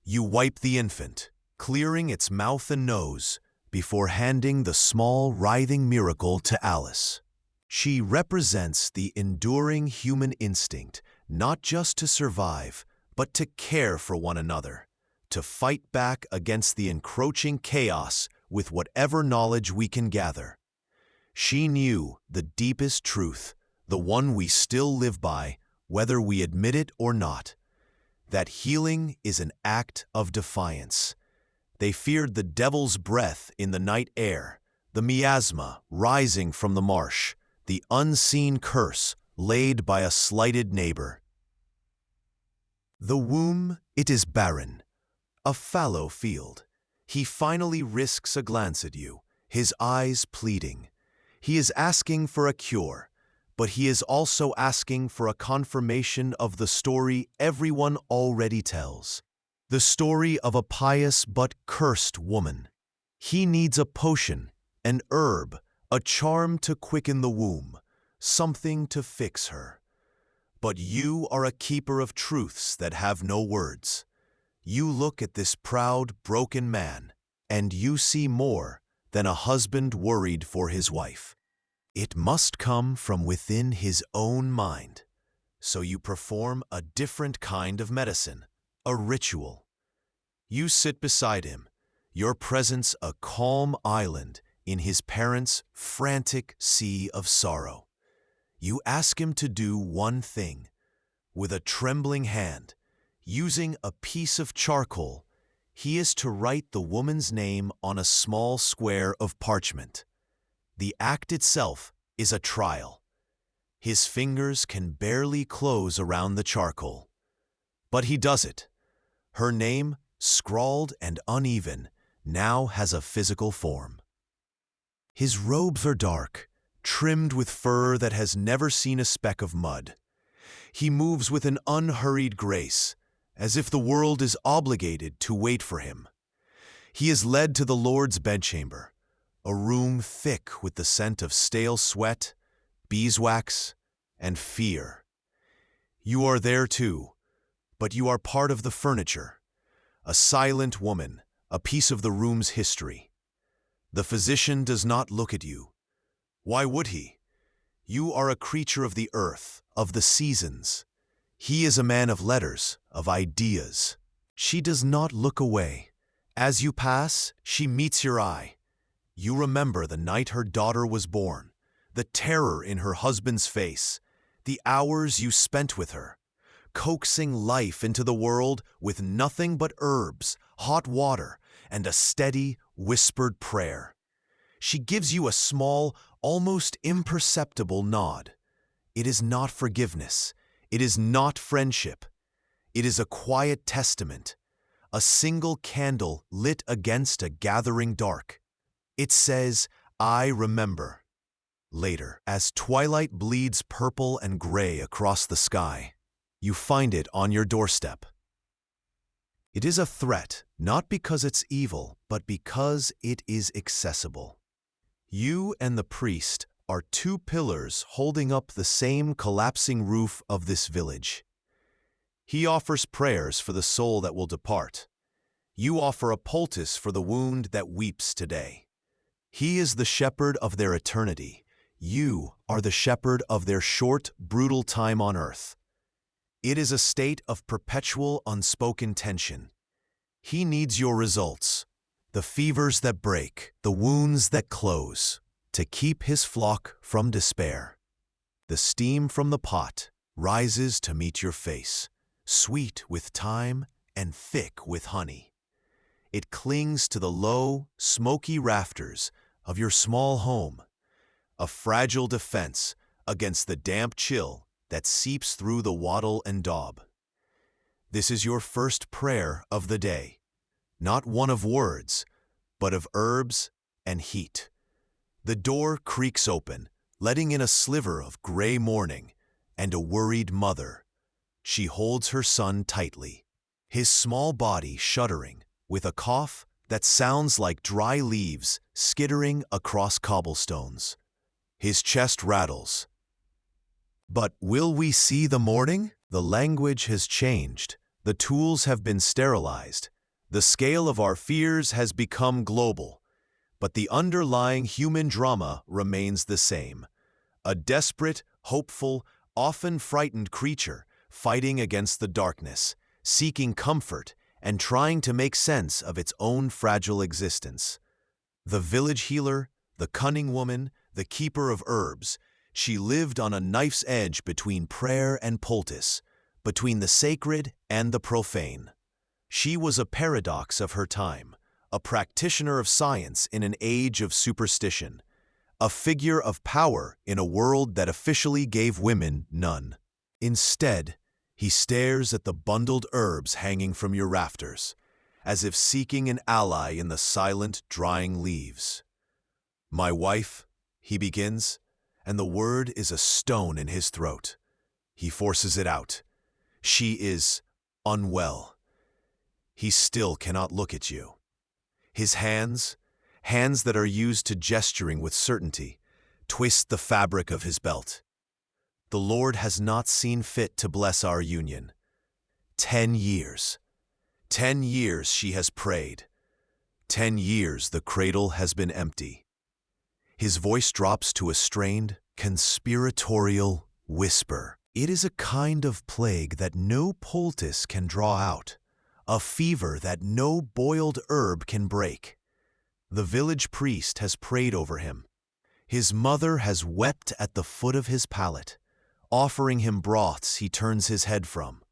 You wipe the infant, clearing its mouth and nose, before handing the small, writhing miracle to Alice. She represents the enduring human instinct, not just to survive, but to care for one another, to fight back against the encroaching chaos with whatever knowledge we can gather. She knew the deepest truth, the one we still live by, whether we admit it or not, that healing is an act of defiance. They feared the devil's breath in the night air, the miasma rising from the marsh, the unseen curse laid by a slighted neighbor. The womb, it is barren, a fallow field. He finally risks a glance at you, his eyes pleading. He is asking for a cure, but he is also asking for a confirmation of the story everyone already tells. The story of a pious but cursed woman. He needs a potion, an herb, a charm to quicken the womb, something to fix her. But you are a keeper of truths that have no words. You look at this proud, broken man, and you see more than a husband worried for his wife. It must come from within his own mind. So you perform a different kind of medicine, a ritual. You sit beside him, your presence a calm island in his parents' frantic sea of sorrow. You ask him to do one thing. With a trembling hand, using a piece of charcoal, he is to write the woman's name on a small square of parchment. The act itself is a trial. His fingers can barely close around the charcoal. But he does it. Her name, scrawled and uneven, now has a physical form. His robes are dark, trimmed with fur that has never seen a speck of mud. He moves with an unhurried grace, as if the world is obligated to wait for him. He is led to the Lord's bedchamber, a room thick with the scent of stale sweat, beeswax, and fear. You are there too, but you are part of the furniture, a silent woman, a piece of the room's history. The physician does not look at you. Why would he? You are a creature of the earth, of the seasons. He is a man of letters, of ideas. She does not look away. As you pass, she meets your eye. You remember the night her daughter was born, the terror in her husband's face, the hours you spent with her, coaxing life into the world with nothing but herbs, hot water, and a steady, whispered prayer. She gives you a small, almost imperceptible nod. It is not forgiveness. It is not friendship. It is a quiet testament, a single candle lit against a gathering dark. It says, I remember. Later, as twilight bleeds purple and gray across the sky, you find it on your doorstep. It is a threat, not because it's evil, but because it is accessible. You and the priest are two pillars holding up the same collapsing roof of this village. He offers prayers for the soul that will depart. You offer a poultice for the wound that weeps today. He is the shepherd of their eternity. You are the shepherd of their short, brutal time on earth. It is a state of perpetual, unspoken tension. He needs your results, the fevers that break, the wounds that close, to keep his flock from despair. The steam from the pot rises to meet your face, sweet with thyme and thick with honey. It clings to the low, smoky rafters of your small home, a fragile defense against the damp chill that seeps through the wattle and daub. This is your first prayer of the day, not one of words, but of herbs and heat. The door creaks open, letting in a sliver of gray morning and a worried mother. She holds her son tightly, his small body shuddering with a cough that sounds like dry leaves skittering across cobblestones. His chest rattles. But will we see the morning? The language has changed. The tools have been sterilized. The scale of our fears has become global. But the underlying human drama remains the same. A desperate, hopeful, often frightened creature fighting against the darkness, seeking comfort, and trying to make sense of its own fragile existence. The village healer, the cunning woman, the keeper of herbs, She lived on a knife's edge between prayer and poultice, between the sacred and the profane. She was a paradox of her time, a practitioner of science in an age of superstition, a figure of power in a world that officially gave women none. Instead, he stares at the bundled herbs hanging from your rafters, as if seeking an ally in the silent, drying leaves. "My wife," he begins, and the word is a stone in his throat. He forces it out. "She is unwell." He still cannot look at you. His hands that are used to gesturing with certainty, twist the fabric of his belt. The Lord has not seen fit to bless our union. 10 years. 10 years she has prayed. 10 years the cradle has been empty. His voice drops to a strained, conspiratorial whisper. It is a kind of plague that no poultice can draw out, a fever that no boiled herb can break. The village priest has prayed over him. His mother has wept at the foot of his pallet, offering him broths he turns his head from.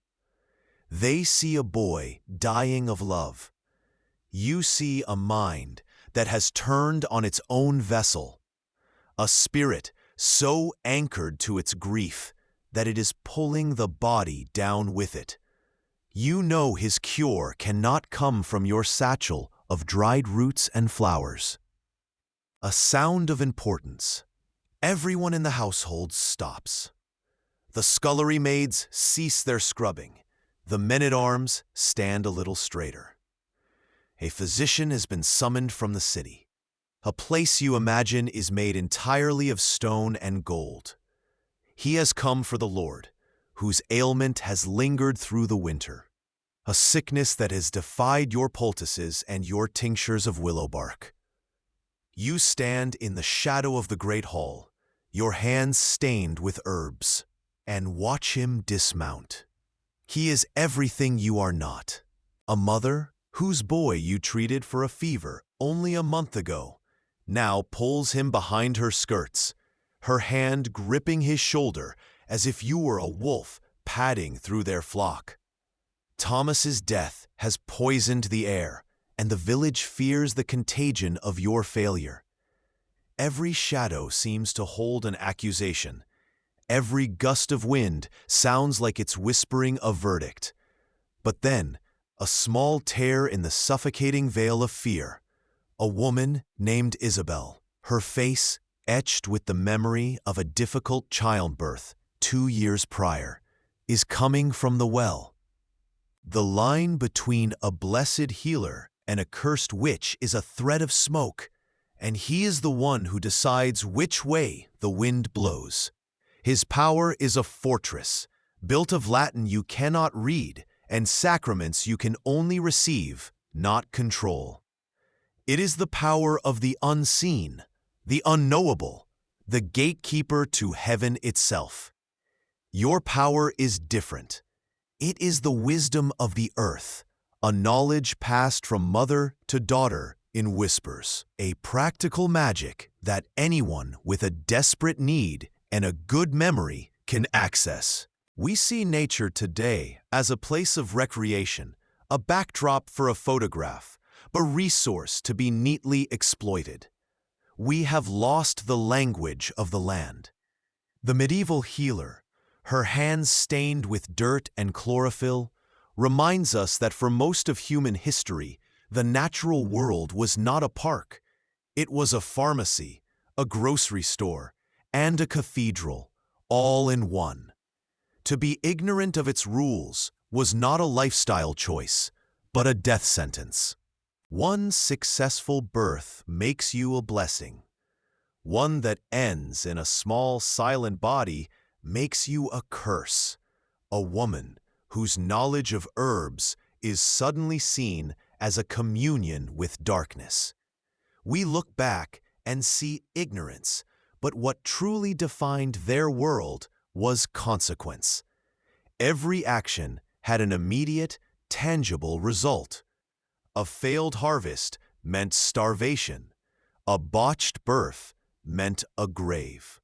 They see a boy dying of love. You see a mind that has turned on its own vessel, a spirit so anchored to its grief that it is pulling the body down with it. You know his cure cannot come from your satchel of dried roots and flowers. A sound of importance. Everyone in the household stops. The scullery maids cease their scrubbing. The men-at-arms stand a little straighter. A physician has been summoned from the city. A place you imagine is made entirely of stone and gold. He has come for the Lord, whose ailment has lingered through the winter, a sickness that has defied your poultices and your tinctures of willow bark. You stand in the shadow of the great hall, your hands stained with herbs, and watch him dismount. He is everything you are not. A mother whose boy you treated for a fever only a month ago now pulls him behind her skirts, her hand gripping his shoulder as if you were a wolf padding through their flock. Thomas's death has poisoned the air, and the village fears the contagion of your failure. Every shadow seems to hold an accusation. Every gust of wind sounds like it's whispering a verdict. But then, a small tear in the suffocating veil of fear. A woman named Isabel, her face etched with the memory of a difficult childbirth 2 years prior, is coming from the well. The line between a blessed healer and a cursed witch is a thread of smoke, and he is the one who decides which way the wind blows. His power is a fortress, built of Latin you cannot read and sacraments you can only receive, not control. It is the power of the unseen, the unknowable, the gatekeeper to heaven itself. Your power is different. It is the wisdom of the earth, a knowledge passed from mother to daughter in whispers, a practical magic that anyone with a desperate need and a good memory can access. We see nature today as a place of recreation, a backdrop for a photograph, a resource to be neatly exploited. We have lost the language of the land. The medieval healer, her hands stained with dirt and chlorophyll, reminds us that for most of human history, the natural world was not a park. It was a pharmacy, a grocery store, and a cathedral, all in one. To be ignorant of its rules was not a lifestyle choice, but a death sentence. One successful birth makes you a blessing. One that ends in a small silent body makes you a curse. A woman whose knowledge of herbs is suddenly seen as a communion with darkness. We look back and see ignorance, but what truly defined their world was consequence. Every action had an immediate, tangible result. A failed harvest meant starvation. A botched birth meant a grave.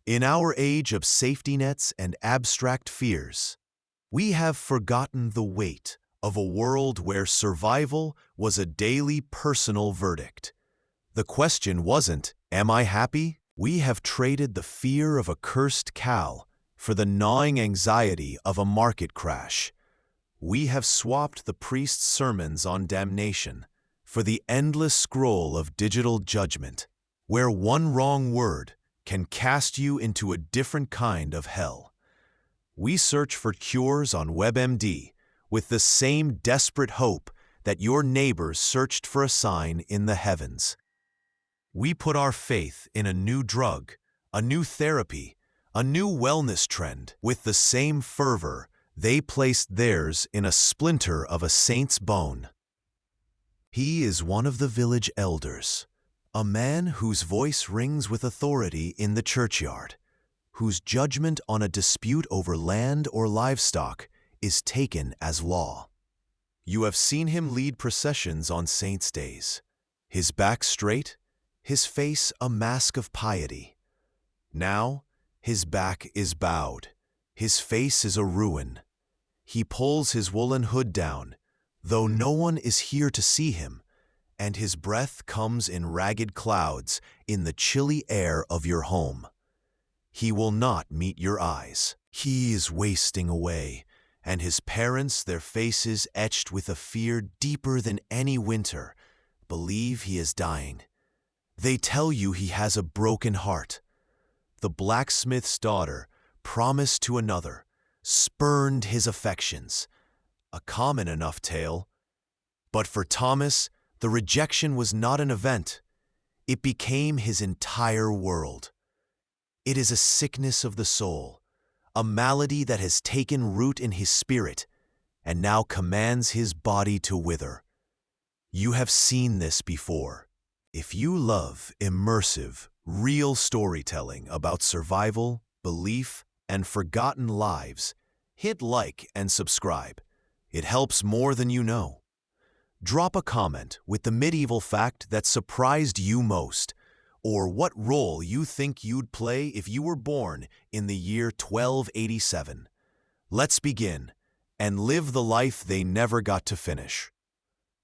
In our age of safety nets and abstract fears, we have forgotten the weight of a world where survival was a daily personal verdict. The question wasn't, "Am I happy?" We have traded the fear of a cursed cow for the gnawing anxiety of a market crash. We have swapped the priest's sermons on damnation for the endless scroll of digital judgment, where one wrong word can cast you into a different kind of hell. We search for cures on WebMD with the same desperate hope that your neighbors searched for a sign in the heavens. We put our faith in a new drug, a new therapy, a new wellness trend with the same fervor they placed theirs in a splinter of a saint's bone. He is one of the village elders, a man whose voice rings with authority in the churchyard, whose judgment on a dispute over land or livestock is taken as law. You have seen him lead processions on saints' days, his back straight, his face a mask of piety. Now, his back is bowed, his face is a ruin. He pulls his woolen hood down, though no one is here to see him, and his breath comes in ragged clouds in the chilly air of your home. He will not meet your eyes. He is wasting away, and his parents, their faces etched with a fear deeper than any winter, believe he is dying. They tell you he has a broken heart. The blacksmith's daughter, promised to another, spurned his affections. A common enough tale. But for Thomas, the rejection was not an event. It became his entire world. It is a sickness of the soul, a malady that has taken root in his spirit and now commands his body to wither. You have seen this before. If you love immersive, real storytelling about survival, belief, and forgotten lives, hit like and subscribe. It helps more than you know. Drop a comment with the medieval fact that surprised you most, or what role you think you'd play if you were born in the year 1287. Let's begin and live the life they never got to finish.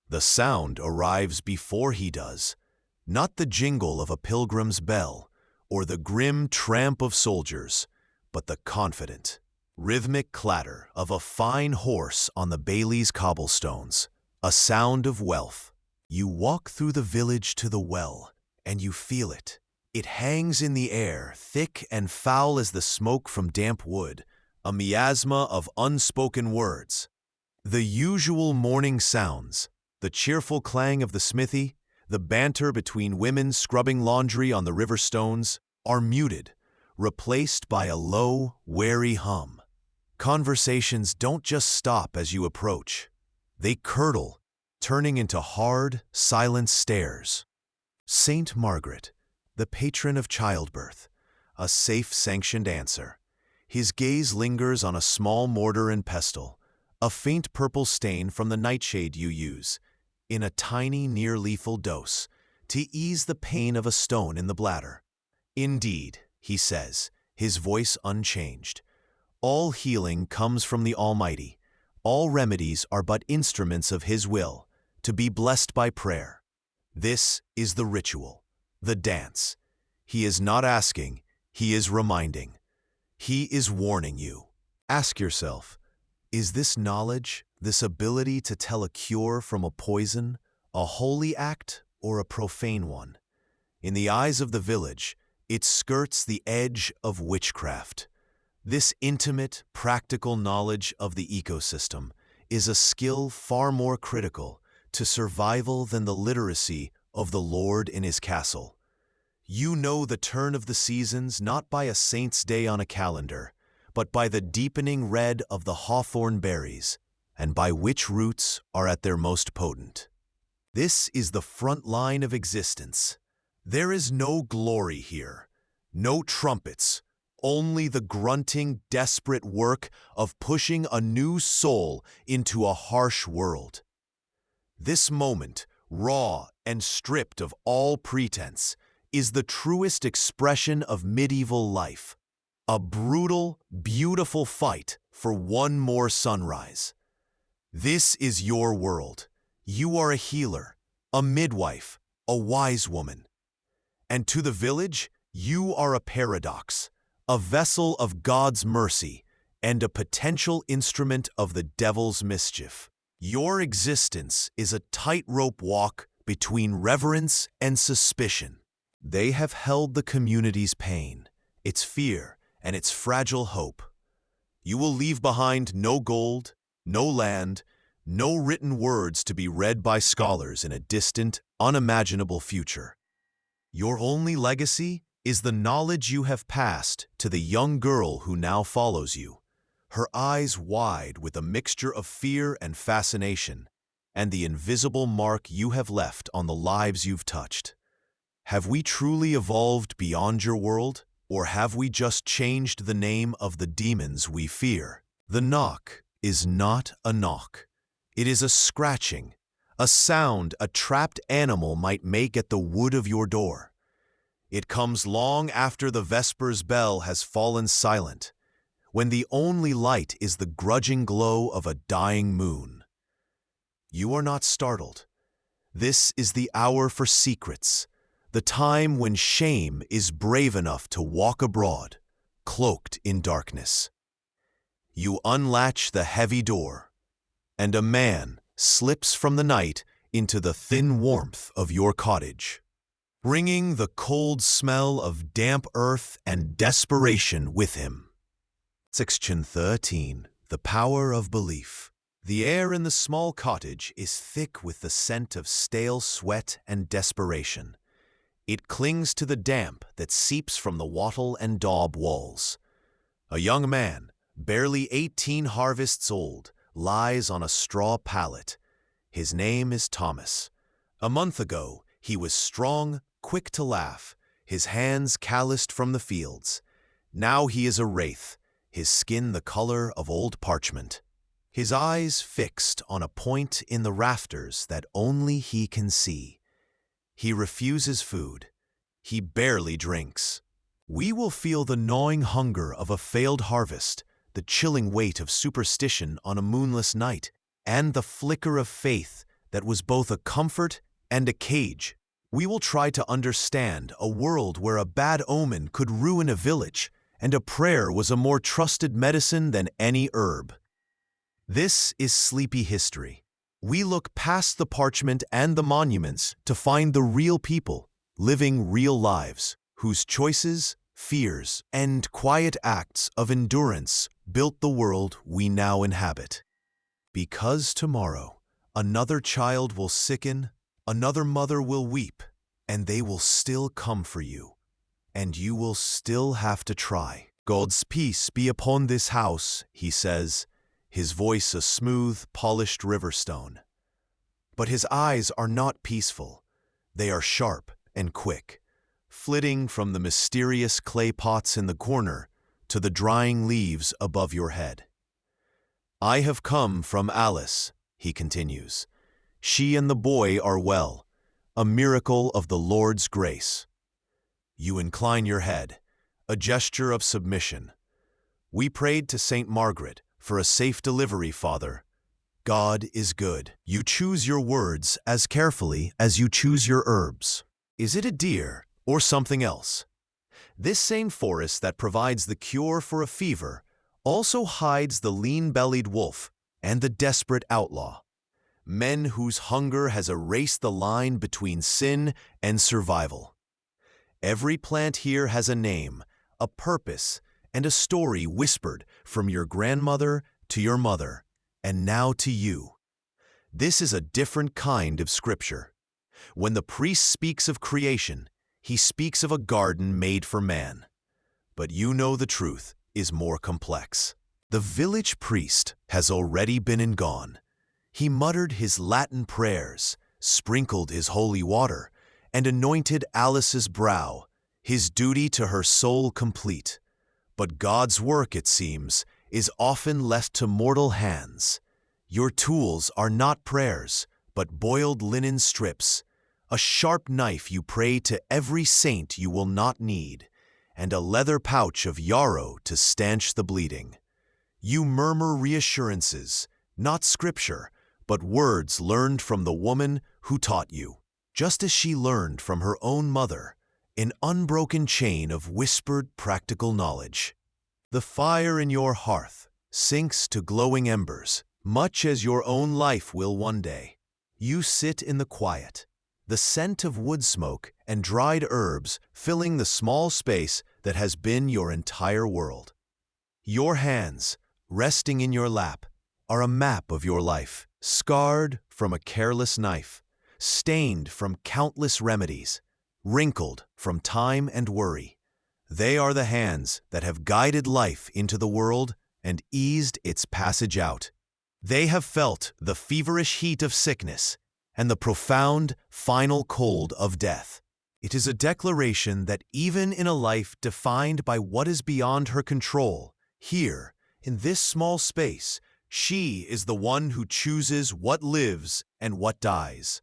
The sound arrives before he does, not the jingle of a pilgrim's bell or the grim tramp of soldiers, but the confident, rhythmic clatter of a fine horse on the Bailey's cobblestones, a sound of wealth. You walk through the village to the well, and you feel it. It hangs in the air, thick and foul as the smoke from damp wood, a miasma of unspoken words. The usual morning sounds, the cheerful clang of the smithy, the banter between women scrubbing laundry on the river stones, are muted, replaced by a low, wary hum. Conversations don't just stop as you approach. They curdle, turning into hard, silent stares. Saint Margaret, the patron of childbirth, a safe, sanctioned answer. His gaze lingers on a small mortar and pestle, a faint purple stain from the nightshade you use, in a tiny, near-lethal dose, to ease the pain of a stone in the bladder. Indeed, he says, his voice unchanged, all healing comes from the Almighty. All remedies are but instruments of his will, to be blessed by prayer. This is the ritual, the dance. He is not asking, he is reminding. He is warning you. Ask yourself, is this knowledge, this ability to tell a cure from a poison, a holy act or a profane one? In the eyes of the village, it skirts the edge of witchcraft. This intimate, practical knowledge of the ecosystem is a skill far more critical to survival than the literacy of the Lord in his castle. You know the turn of the seasons not by a saint's day on a calendar, but by the deepening red of the hawthorn berries, and by which roots are at their most potent. This is the front line of existence. There is no glory here, no trumpets, only the grunting, desperate work of pushing a new soul into a harsh world. This moment, raw and stripped of all pretense, is the truest expression of medieval life. A brutal, beautiful fight for one more sunrise. This is your world. You are a healer, a midwife, a wise woman. And to the village, you are a paradox, a vessel of God's mercy, and a potential instrument of the devil's mischief. Your existence is a tightrope walk between reverence and suspicion. They have held the community's pain, its fear, and its fragile hope. You will leave behind no gold, no land, no written words to be read by scholars in a distant, unimaginable future. Your only legacy is the knowledge you have passed to the young girl who now follows you, her eyes wide with a mixture of fear and fascination, and the invisible mark you have left on the lives you've touched. Have we truly evolved beyond your world, or have we just changed the name of the demons we fear? The knock is not a knock. It is a scratching, a sound a trapped animal might make at the wood of your door. It comes long after the Vespers bell has fallen silent, when the only light is the grudging glow of a dying moon. You are not startled. This is the hour for secrets, the time when shame is brave enough to walk abroad, cloaked in darkness. You unlatch the heavy door, and a man slips from the night into the thin warmth of your cottage, bringing the cold smell of damp earth and desperation with him. Section 13. The Power of Belief. The air in the small cottage is thick with the scent of stale sweat and desperation. It clings to the damp that seeps from the wattle and daub walls. A young man, barely 18 harvests old, lies on a straw pallet. His name is Thomas. A month ago, he was strong, quick to laugh, his hands calloused from the fields. Now he is a wraith, his skin the color of old parchment, his eyes fixed on a point in the rafters that only he can see. He refuses food. He barely drinks. We will feel the gnawing hunger of a failed harvest, the chilling weight of superstition on a moonless night, and the flicker of faith that was both a comfort and a cage. We will try to understand a world where a bad omen could ruin a village, and a prayer was a more trusted medicine than any herb. This is sleepy history. We look past the parchment and the monuments to find the real people, living real lives, whose choices, fears, and quiet acts of endurance built the world we now inhabit. Because tomorrow, another child will sicken, another mother will weep, and they will still come for you, and you will still have to try. God's peace be upon this house, he says, his voice a smooth, polished riverstone. But his eyes are not peaceful. They are sharp and quick, flitting from the mysterious clay pots in the corner to the drying leaves above your head. I have come from Alice, he continues. She and the boy are well, a miracle of the Lord's grace. You incline your head, a gesture of submission. We prayed to Saint Margaret for a safe delivery, Father. God is good. You choose your words as carefully as you choose your herbs. Is it a deer or something else? This same forest that provides the cure for a fever also hides the lean-bellied wolf and the desperate outlaw, men whose hunger has erased the line between sin and survival. Every plant here has a name, a purpose, and a story whispered from your grandmother to your mother, and now to you. This is a different kind of scripture. When the priest speaks of creation, he speaks of a garden made for man. But you know the truth is more complex. The village priest has already been and gone. He muttered his Latin prayers, sprinkled his holy water, and anointed Alice's brow, his duty to her soul complete. But God's work, it seems, is often left to mortal hands. Your tools are not prayers, but boiled linen strips, A sharp knife you pray to every saint you will not need, and a leather pouch of yarrow to stanch the bleeding. You murmur reassurances, not scripture, but words learned from the woman who taught you, just as she learned from her own mother, an unbroken chain of whispered practical knowledge. The fire in your hearth sinks to glowing embers, much as your own life will one day. You sit in the quiet, the scent of wood smoke and dried herbs filling the small space that has been your entire world. Your hands, resting in your lap, are a map of your life, scarred from a careless knife, stained from countless remedies, wrinkled from time and worry. They are the hands that have guided life into the world and eased its passage out. They have felt the feverish heat of sickness and the profound, final cold of death. It is a declaration that even in a life defined by what is beyond her control, here, in this small space, she is the one who chooses what lives and what dies.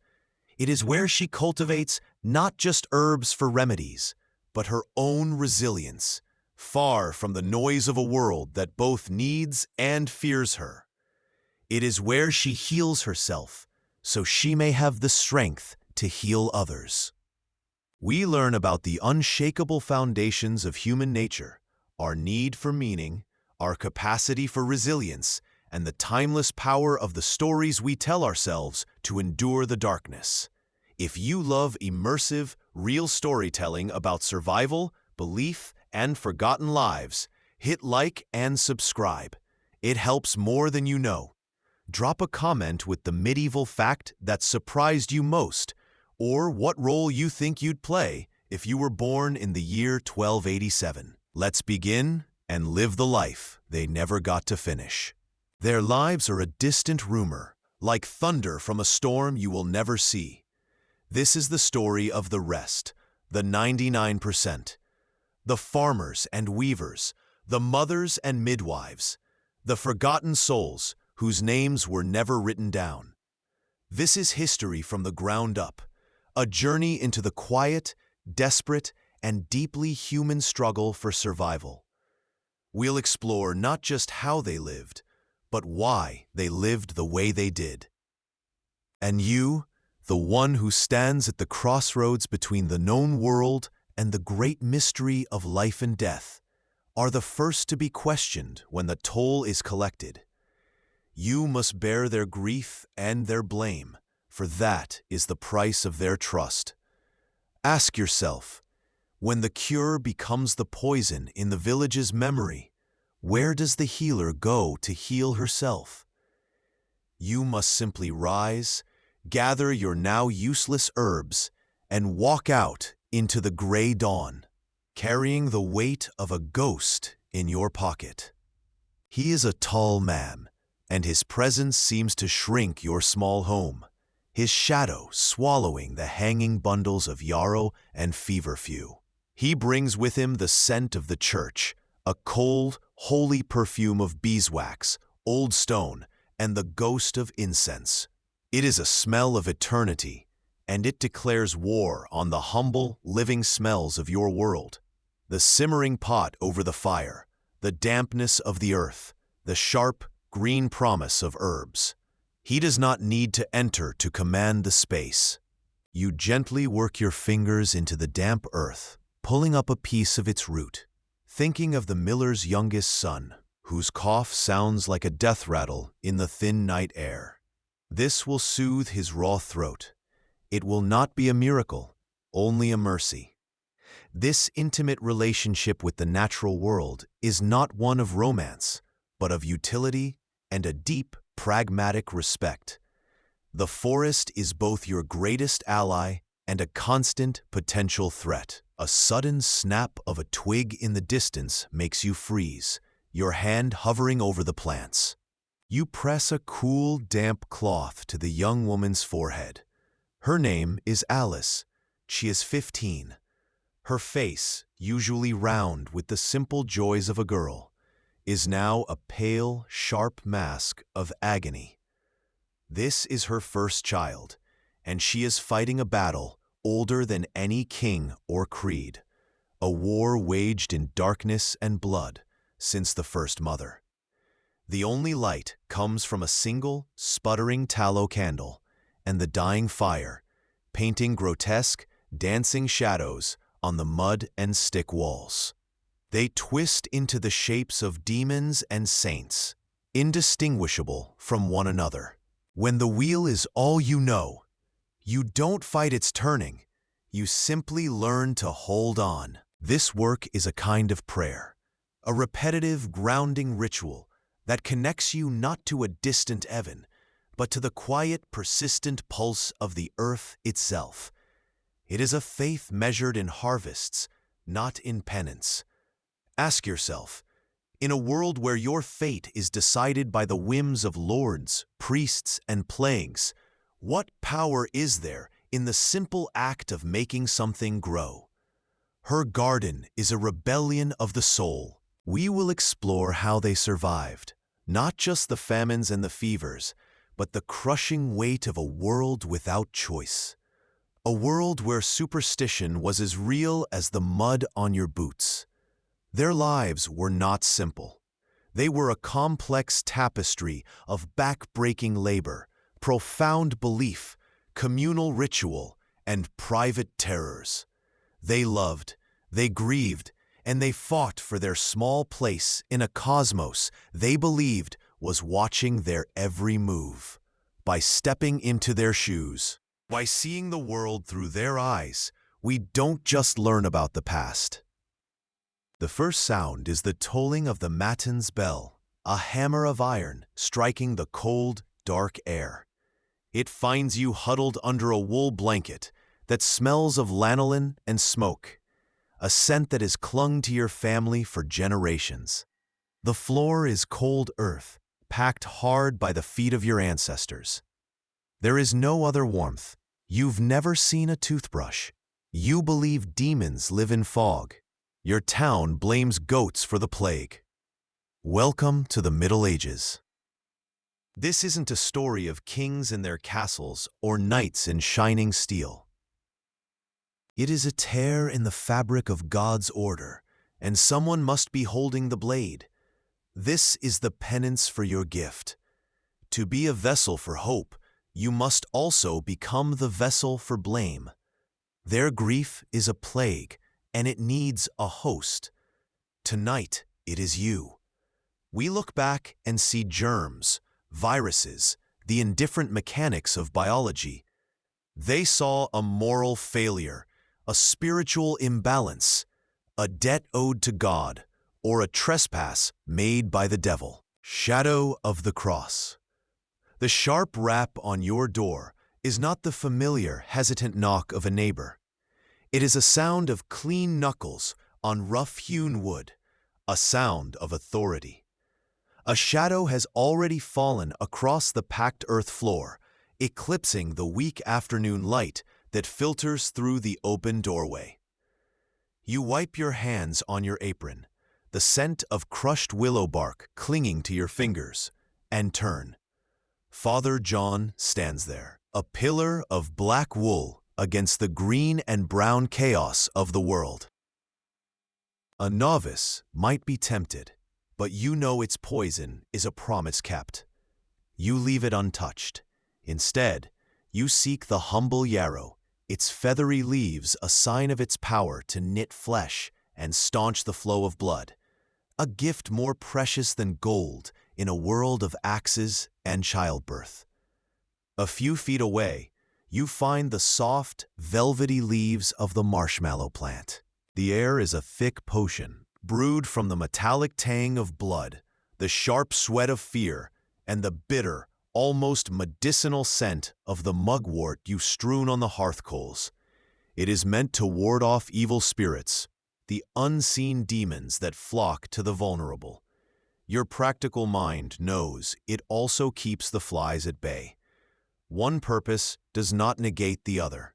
It is where she cultivates not just herbs for remedies, but her own resilience, far from the noise of a world that both needs and fears her. It is where she heals herself, so she may have the strength to heal others. We learn about the unshakable foundations of human nature, our need for meaning, our capacity for resilience, and the timeless power of the stories we tell ourselves to endure the darkness. If you love immersive, real storytelling about survival, belief, and forgotten lives, hit like and subscribe. It helps more than you know. Drop a comment with the medieval fact that surprised you most, or what role you think you'd play if you were born in the year 1287. Let's begin and live the life they never got to finish. Their lives are a distant rumor, like thunder from a storm you will never see. This is the story of the rest, the 99%. The farmers and weavers, the mothers and midwives, the forgotten souls whose names were never written down. This is history from the ground up, a journey into the quiet, desperate, and deeply human struggle for survival. We'll explore not just how they lived, but why they lived the way they did. And you, the one who stands at the crossroads between the known world and the great mystery of life and death, are the first to be questioned when the toll is collected. You must bear their grief and their blame, for that is the price of their trust. Ask yourself, when the cure becomes the poison in the village's memory, where does the healer go to heal herself? You must simply rise, gather your now useless herbs, and walk out into the gray dawn, carrying the weight of a ghost in your pocket. He is a tall man, and his presence seems to shrink your small home, his shadow swallowing the hanging bundles of yarrow and feverfew. He brings with him the scent of the church, a cold, holy perfume of beeswax, old stone, and the ghost of incense. It is a smell of eternity, and it declares war on the humble, living smells of your world. The simmering pot over the fire, the dampness of the earth, the sharp, green promise of herbs. He does not need to enter to command the space. You gently work your fingers into the damp earth, pulling up a piece of its root, thinking of the miller's youngest son, whose cough sounds like a death rattle in the thin night air. This will soothe his raw throat. It will not be a miracle, only a mercy. This intimate relationship with the natural world is not one of romance, but of utility and a deep, pragmatic respect. The forest is both your greatest ally and a constant potential threat. A sudden snap of a twig in the distance makes you freeze, your hand hovering over the plants. You press a cool, damp cloth to the young woman's forehead. Her name is Alice. She is 15. Her face, usually round with the simple joys of a girl, is now a pale, sharp mask of agony. This is her first child, and she is fighting a battle older than any king or creed, a war waged in darkness and blood since the first mother. The only light comes from a single, sputtering tallow candle, and the dying fire, painting grotesque, dancing shadows on the mud and stick walls. They twist into the shapes of demons and saints, indistinguishable from one another. When the wheel is all you know, you don't fight its turning, you simply learn to hold on. This work is a kind of prayer, a repetitive, grounding ritual that connects you not to a distant heaven, but to the quiet, persistent pulse of the earth itself. It is a faith measured in harvests, not in penance. Ask yourself, in a world where your fate is decided by the whims of lords, priests, and plagues, what power is there in the simple act of making something grow? Her garden is a rebellion of the soul. We will explore how they survived, not just the famines and the fevers, but the crushing weight of a world without choice. A world where superstition was as real as the mud on your boots. Their lives were not simple. They were a complex tapestry of back-breaking labor, profound belief, communal ritual, and private terrors. They loved, they grieved, and they fought for their small place in a cosmos they believed was watching their every move. By stepping into their shoes, by seeing the world through their eyes, we don't just learn about the past. The first sound is the tolling of the matins bell, a hammer of iron striking the cold, dark air. It finds you huddled under a wool blanket that smells of lanolin and smoke, a scent that has clung to your family for generations. The floor is cold earth, packed hard by the feet of your ancestors. There is no other warmth. You've never seen a toothbrush. You believe demons live in fog. Your town blames goats for the plague. Welcome to the Middle Ages. This isn't a story of kings in their castles or knights in shining steel. It is a tear in the fabric of God's order, and someone must be holding the blade. This is the penance for your gift. To be a vessel for hope, you must also become the vessel for blame. Their grief is a plague, and it needs a host. Tonight, it is you. We look back and see germs, viruses, the indifferent mechanics of biology. They saw a moral failure, a spiritual imbalance, a debt owed to God, or a trespass made by the devil. Shadow of the cross. The sharp rap on your door is not the familiar, hesitant knock of a neighbor. It is a sound of clean knuckles on rough-hewn wood, a sound of authority. A shadow has already fallen across the packed earth floor, eclipsing the weak afternoon light that filters through the open doorway. You wipe your hands on your apron, the scent of crushed willow bark clinging to your fingers, and turn. Father John stands there, a pillar of black wool against the green and brown chaos of the world. A novice might be tempted, but you know its poison is a promise kept. You leave it untouched. Instead, you seek the humble yarrow, its feathery leaves a sign of its power to knit flesh and staunch the flow of blood, a gift more precious than gold in a world of axes and childbirth. A few feet away, you find the soft, velvety leaves of the marshmallow plant. The air is a thick potion, brewed from the metallic tang of blood, the sharp sweat of fear, and the bitter, almost medicinal scent of the mugwort you've strewn on the hearth coals. It is meant to ward off evil spirits, the unseen demons that flock to the vulnerable. Your practical mind knows it also keeps the flies at bay. One purpose does not negate the other.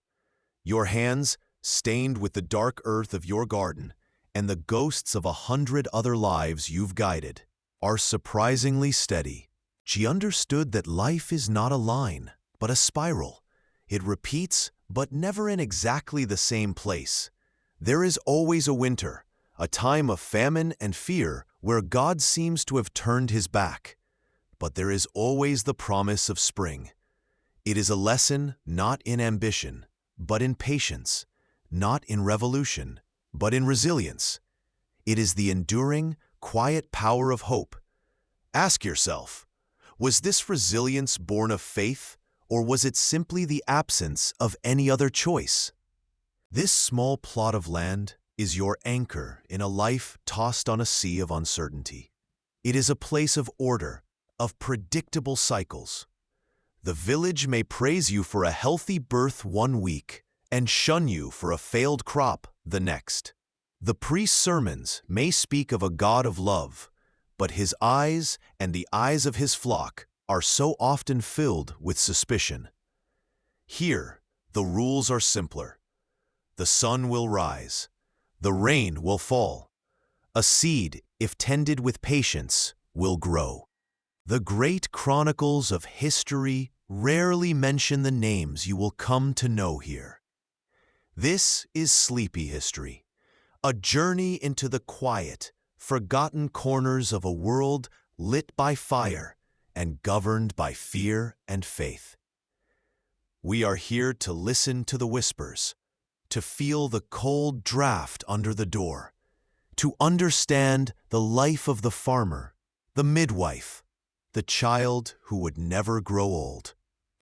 Your hands, stained with the dark earth of your garden, and the ghosts of 100 other lives you've guided, are surprisingly steady. She understood that life is not a line, but a spiral. It repeats, but never in exactly the same place. There is always a winter, a time of famine and fear where God seems to have turned his back. But there is always the promise of spring. It is a lesson not in ambition, but in patience, not in revolution, but in resilience. It is the enduring, quiet power of hope. Ask yourself, was this resilience born of faith, or was it simply the absence of any other choice? This small plot of land is your anchor in a life tossed on a sea of uncertainty. It is a place of order, of predictable cycles. The village may praise you for a healthy birth one week and shun you for a failed crop the next. The priest's sermons may speak of a God of love, but his eyes and the eyes of his flock are so often filled with suspicion. Here, the rules are simpler. The sun will rise. The rain will fall. A seed, if tended with patience, will grow. The great chronicles of history rarely mention the names you will come to know here. This is sleepy history, a journey into the quiet, forgotten corners of a world lit by fire and governed by fear and faith. We are here to listen to the whispers, to feel the cold draft under the door, to understand the life of the farmer, the midwife, the child who would never grow old.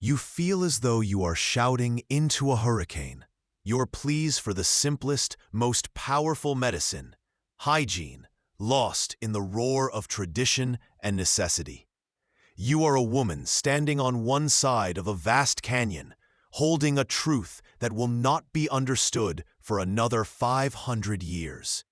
You feel as though you are shouting into a hurricane, your pleas for the simplest, most powerful medicine, hygiene, lost in the roar of tradition and necessity. You are a woman standing on one side of a vast canyon, holding a truth that will not be understood for another 500 years.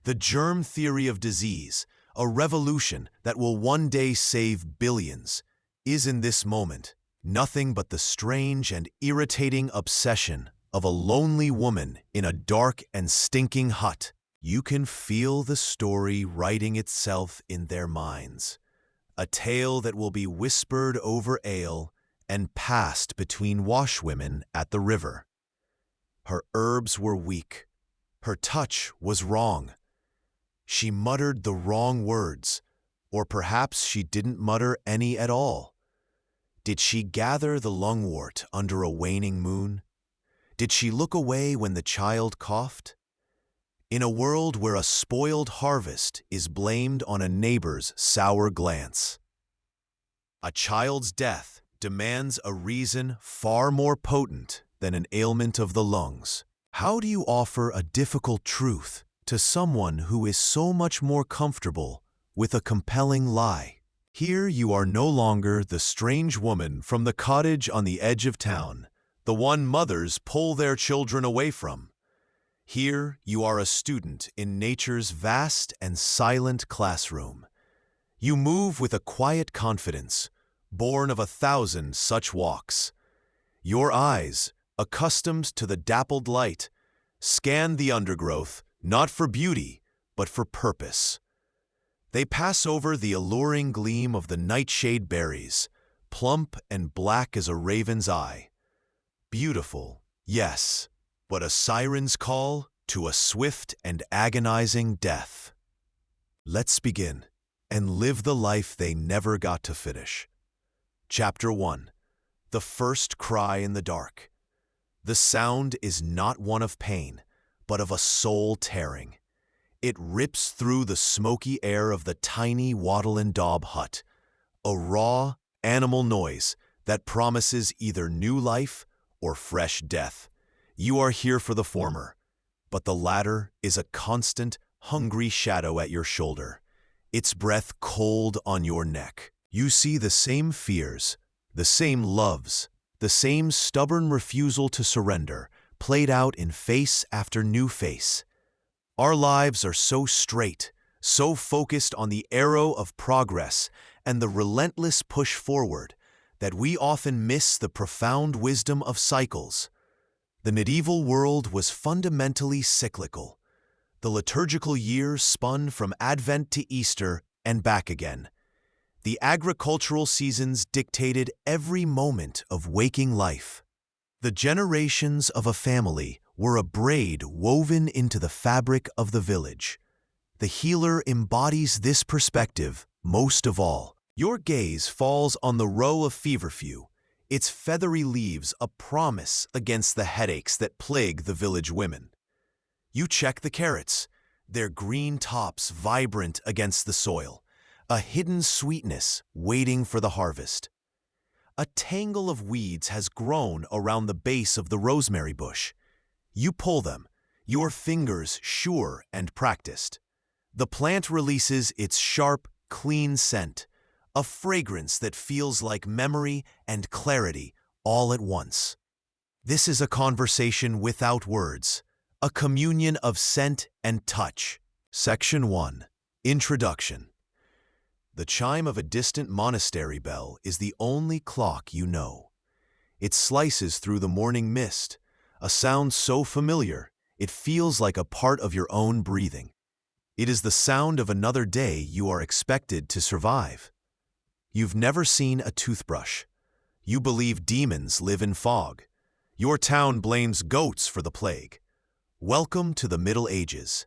The germ theory of disease, a revolution that will one day save billions, is in this moment nothing but the strange and irritating obsession of a lonely woman in a dark and stinking hut. You can feel the story writing itself in their minds, a tale that will be whispered over ale and passed between washwomen at the river. Her herbs were weak. Her touch was wrong. She muttered the wrong words, or perhaps she didn't mutter any at all. Did she gather the lungwort under a waning moon? Did she look away when the child coughed? In a world where a spoiled harvest is blamed on a neighbor's sour glance, a child's death demands a reason far more potent than an ailment of the lungs. How do you offer a difficult truth to someone who is so much more comfortable with a compelling lie? Here you are no longer the strange woman from the cottage on the edge of town, the one mothers pull their children away from. Here you are a student in nature's vast and silent classroom. You move with a quiet confidence, born of 1,000 such walks. Your eyes, accustomed to the dappled light, scan the undergrowth, not for beauty, but for purpose. They pass over the alluring gleam of the nightshade berries, plump and black as a raven's eye. Beautiful, yes, but a siren's call to a swift and agonizing death. Let's begin and live the life they never got to finish. Chapter 1. The First Cry in the Dark. The sound is not one of pain, but of a soul tearing. It rips through the smoky air of the tiny wattle and daub hut, a raw, animal noise that promises either new life or fresh death. You are here for the former, but the latter is a constant, hungry shadow at your shoulder, its breath cold on your neck. You see the same fears, the same loves, the same stubborn refusal to surrender, played out in face after new face. Our lives are so straight, so focused on the arrow of progress and the relentless push forward, that we often miss the profound wisdom of cycles. The medieval world was fundamentally cyclical. The liturgical year spun from Advent to Easter and back again. The agricultural seasons dictated every moment of waking life. The generations of a family were a braid woven into the fabric of the village. The healer embodies this perspective most of all. Your gaze falls on the row of feverfew, its feathery leaves a promise against the headaches that plague the village women. You check the carrots, their green tops vibrant against the soil, a hidden sweetness waiting for the harvest. A tangle of weeds has grown around the base of the rosemary bush. You pull them, your fingers sure and practiced. The plant releases its sharp, clean scent, a fragrance that feels like memory and clarity all at once. This is a conversation without words, a communion of scent and touch. Section 1. Introduction. The chime of a distant monastery bell is the only clock you know. It slices through the morning mist, a sound so familiar it feels like a part of your own breathing. It is the sound of another day you are expected to survive. You've never seen a toothbrush. You believe demons live in fog. Your town blames goats for the plague. Welcome to the Middle Ages.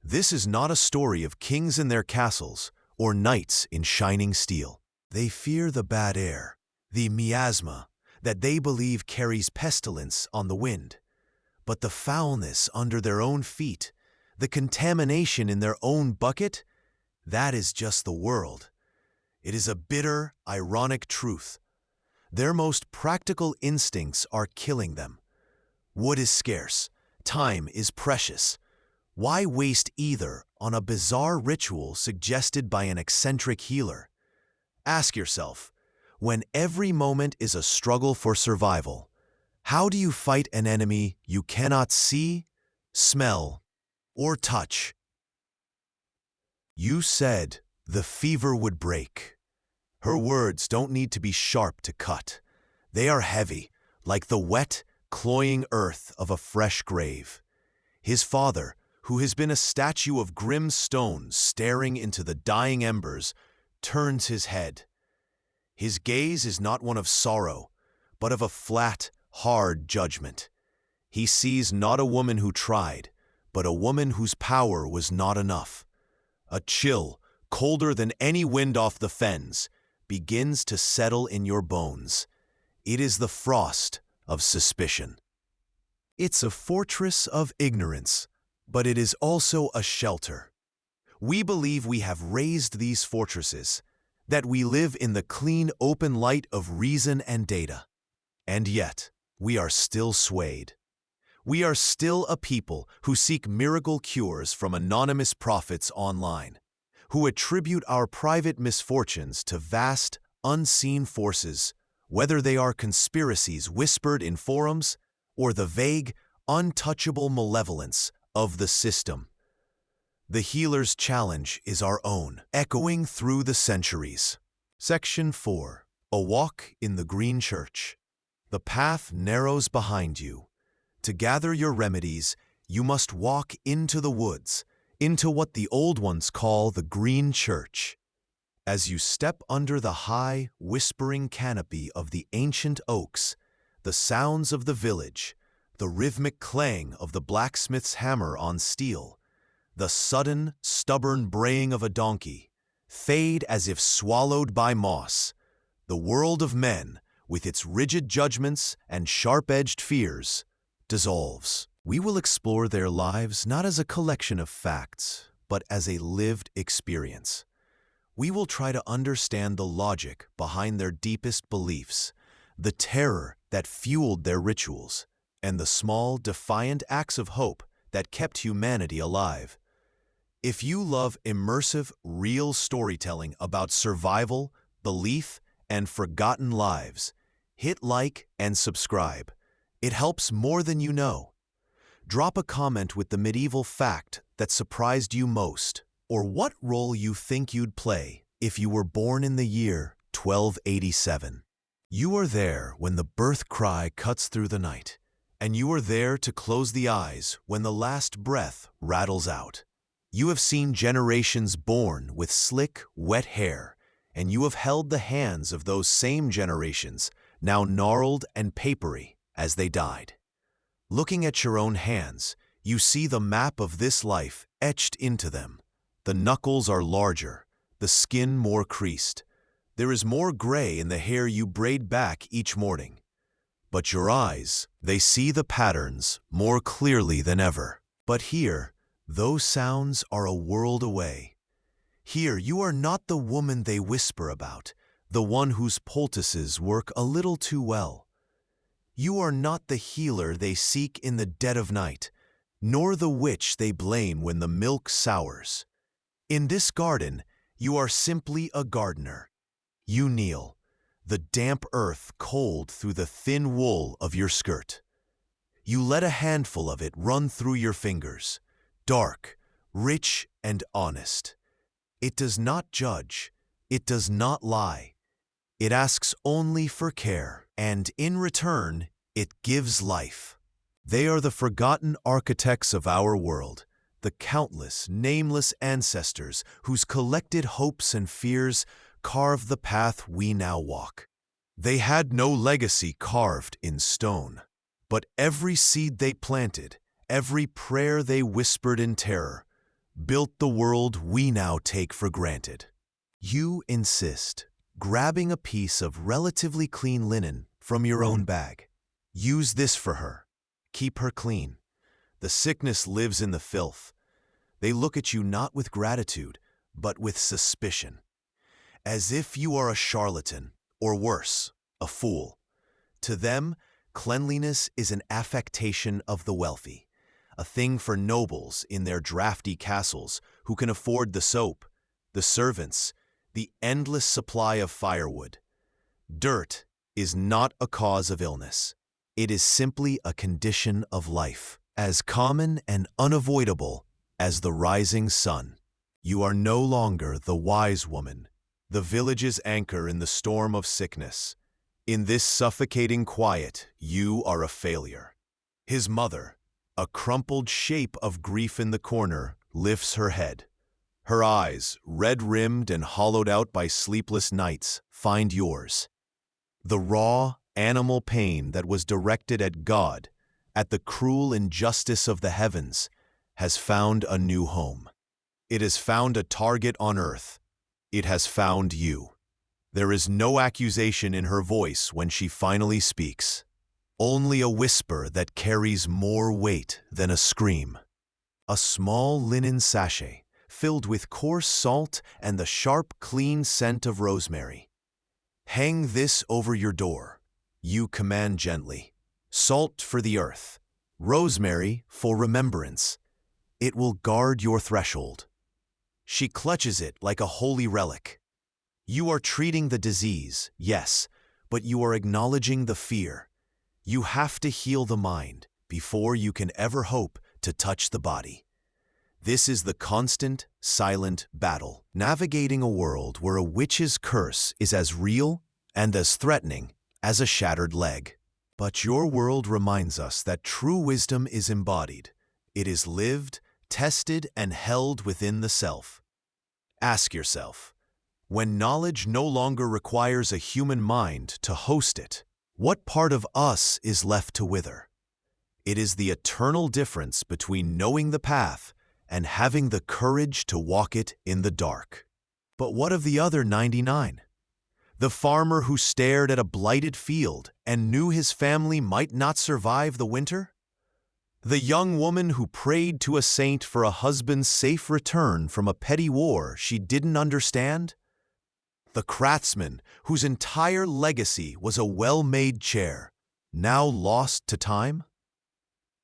This is not a story of kings in their castles or knights in shining steel. They fear the bad air, the miasma that they believe carries pestilence on the wind. But the foulness under their own feet, the contamination in their own bucket, that is just the world. It is a bitter, ironic truth. Their most practical instincts are killing them. Wood is scarce. Time is precious. Why waste either on a bizarre ritual suggested by an eccentric healer? Ask yourself, when every moment is a struggle for survival, how do you fight an enemy you cannot see, smell, or touch? You said the fever would break. Her words don't need to be sharp to cut. They are heavy, like the wet, cloying earth of a fresh grave. His father, who has been a statue of grim stone staring into the dying embers, turns his head. His gaze is not one of sorrow, but of a flat, hard judgment. He sees not a woman who tried, but a woman whose power was not enough. A chill, colder than any wind off the fens, begins to settle in your bones. It is the frost of suspicion. It's a fortress of ignorance, but it is also a shelter. We believe we have raised these fortresses, that we live in the clean, open light of reason and data. And yet, we are still swayed. We are still a people who seek miracle cures from anonymous prophets online, who attribute our private misfortunes to vast, unseen forces, whether they are conspiracies whispered in forums or the vague, untouchable malevolence of the system. The healer's challenge is our own, echoing through the centuries. Section 4. A walk in the green church. The path narrows behind you. To gather your remedies, you must walk into the woods, into what the old ones call the green church. As you step under the high, whispering canopy of the ancient oaks, the sounds of the village, the rhythmic clang of the blacksmith's hammer on steel, the sudden, stubborn braying of a donkey, fade as if swallowed by moss. The world of men, with its rigid judgments and sharp-edged fears, dissolves. We will explore their lives not as a collection of facts, but as a lived experience. We will try to understand the logic behind their deepest beliefs, the terror that fueled their rituals, and the small, defiant acts of hope that kept humanity alive. If you love immersive, real storytelling about survival, belief, and forgotten lives, hit like and subscribe. It helps more than you know. Drop a comment with the medieval fact that surprised you most, or what role you think you'd play if you were born in the year 1287. You are there when the birth cry cuts through the night, and you are there to close the eyes when the last breath rattles out. You have seen generations born with slick, wet hair, and you have held the hands of those same generations, now gnarled and papery. as they died. Looking at your own hands, you see the map of this life etched into them. The knuckles are larger, the skin more creased. There is more gray in the hair you braid back each morning. But your eyes, they see the patterns more clearly than ever. But here, those sounds are a world away. Here, you are not the woman they whisper about, the one whose poultices work a little too well. You are not the healer they seek in the dead of night, nor the witch they blame when the milk sours. In this garden, you are simply a gardener. You kneel, the damp earth cold through the thin wool of your skirt. You let a handful of it run through your fingers, dark, rich, and honest. It does not judge, it does not lie. It asks only for care, and in return, it gives life. They are the forgotten architects of our world, the countless, nameless ancestors whose collected hopes and fears carve the path we now walk. They had no legacy carved in stone, but every seed they planted, every prayer they whispered in terror, built the world we now take for granted. You insist, grabbing a piece of relatively clean linen from your own bag. Use this for her. Keep her clean. The sickness lives in the filth. They look at you not with gratitude, but with suspicion, as if you are a charlatan, or worse, a fool. To them, cleanliness is an affectation of the wealthy, a thing for nobles in their drafty castles who can afford the soap, the servants, the endless supply of firewood. Dirt is not a cause of illness. It is simply a condition of life, as common and unavoidable as the rising sun. You are no longer the wise woman, the village's anchor in the storm of sickness. In this suffocating quiet, you are a failure. His mother, a crumpled shape of grief in the corner, lifts her head. Her eyes, red-rimmed and hollowed out by sleepless nights, find yours. The raw, animal pain that was directed at God, at the cruel injustice of the heavens, has found a new home. It has found a target on earth. It has found you. There is no accusation in her voice when she finally speaks. Only a whisper that carries more weight than a scream. A small linen sachet filled with coarse salt and the sharp, clean scent of rosemary. Hang this over your door. You command gently. Salt for the earth. Rosemary for remembrance. It will guard your threshold. She clutches it like a holy relic. You are treating the disease, yes, but you are acknowledging the fear. You have to heal the mind before you can ever hope to touch the body. This is the constant, silent battle, navigating a world where a witch's curse is as real and as threatening as a shattered leg. But your world reminds us that true wisdom is embodied. It is lived, tested, and held within the self. Ask yourself, when knowledge no longer requires a human mind to host it, what part of us is left to wither? It is the eternal difference between knowing the path and having the courage to walk it in the dark. But what of the other 99? The farmer who stared at a blighted field and knew his family might not survive the winter? The young woman who prayed to a saint for a husband's safe return from a petty war she didn't understand? The craftsman whose entire legacy was a well-made chair, now lost to time?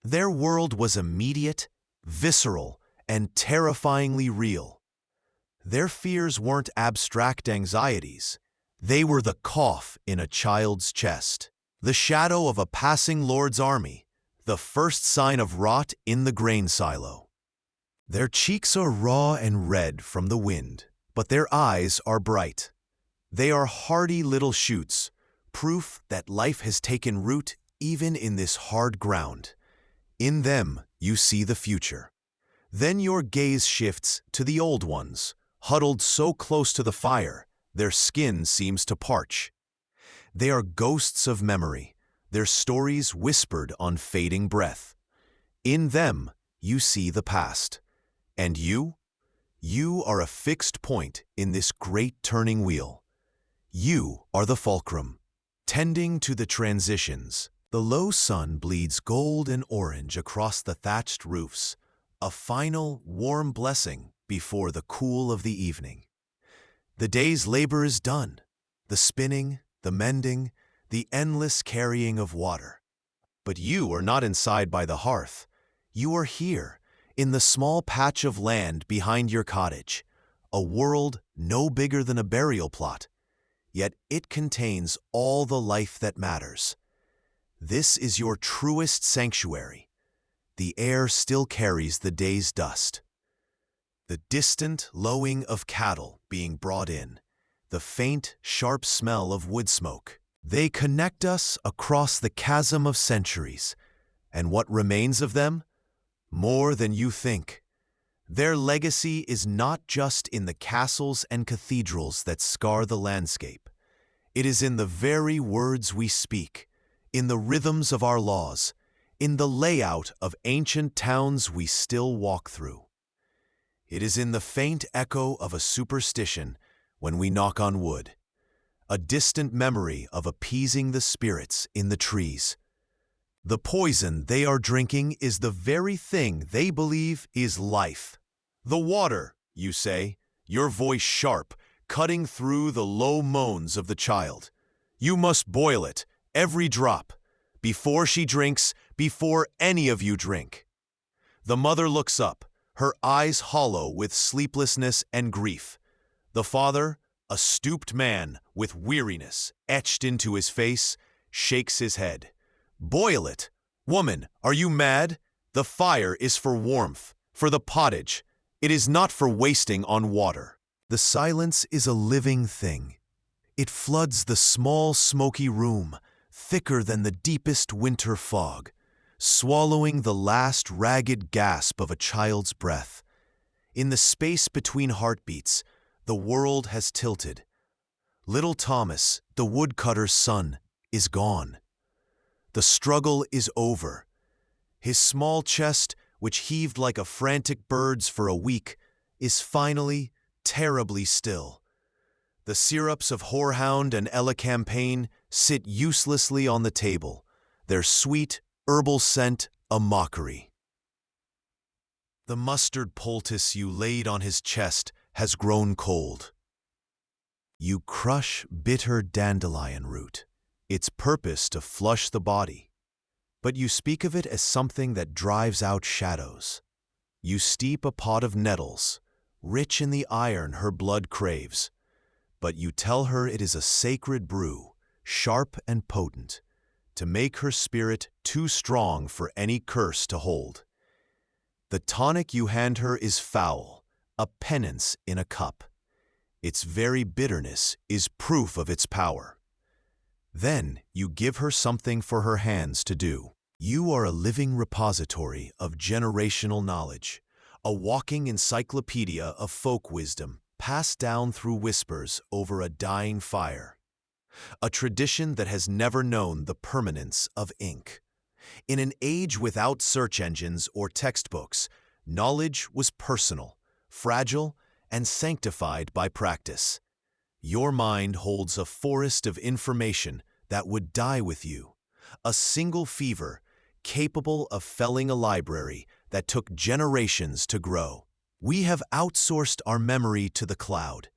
Their world was immediate, visceral, and terrifyingly real. Their fears weren't abstract anxieties. They were the cough in a child's chest, the shadow of a passing lord's army, the first sign of rot in the grain silo. Their cheeks are raw and red from the wind, but their eyes are bright. They are hardy little shoots, proof that life has taken root even in this hard ground. In them, you see the future. Then your gaze shifts to the old ones, huddled so close to the fire, their skin seems to parch. They are ghosts of memory, their stories whispered on fading breath. In them, you see the past. And you? You are a fixed point in this great turning wheel. You are the fulcrum, tending to the transitions. The low sun bleeds gold and orange across the thatched roofs, a final, warm blessing before the cool of the evening. The day's labor is done, the spinning, the mending, the endless carrying of water. But you are not inside by the hearth. You are here, in the small patch of land behind your cottage, a world no bigger than a burial plot, yet it contains all the life that matters. This is your truest sanctuary. The air still carries the day's dust. The distant lowing of cattle being brought in, the faint, sharp smell of wood smoke. They connect us across the chasm of centuries, and what remains of them? More than you think. Their legacy is not just in the castles and cathedrals that scar the landscape. It is in the very words we speak, in the rhythms of our laws, in the layout of ancient towns we still walk through. It is in the faint echo of a superstition when we knock on wood, a distant memory of appeasing the spirits in the trees. The poison they are drinking is the very thing they believe is life. The water, you say, your voice sharp, cutting through the low moans of the child. You must boil it, every drop, before she drinks, before any of you drink. The mother looks up, her eyes hollow with sleeplessness and grief. The father, a stooped man with weariness etched into his face, shakes his head. Boil it! Woman, are you mad? The fire is for warmth, for the pottage. It is not for wasting on water. The silence is a living thing. It floods the small, smoky room, thicker than the deepest winter fog, swallowing the last ragged gasp of a child's breath. In the space between heartbeats, the world has tilted. Little Thomas, the woodcutter's son, is gone. The struggle is over. His small chest, which heaved like a frantic bird's for a week, is finally terribly still. The syrups of horehound and elecampane sit uselessly on the table, their sweet, herbal scent a mockery. The mustard poultice you laid on his chest has grown cold. You crush bitter dandelion root, its purpose to flush the body, but you speak of it as something that drives out shadows. You steep a pot of nettles, rich in the iron her blood craves, but you tell her it is a sacred brew, sharp and potent, to make her spirit too strong for any curse to hold. The tonic you hand her is foul, a penance in a cup. Its very bitterness is proof of its power. Then you give her something for her hands to do. You are a living repository of generational knowledge, a walking encyclopedia of folk wisdom passed down through whispers over a dying fire. A tradition that has never known the permanence of ink. In an age without search engines or textbooks, knowledge was personal, fragile, and sanctified by practice. Your mind holds a forest of information that would die with you, a single fever capable of felling a library that took generations to grow. We have outsourced our memory to the cloud,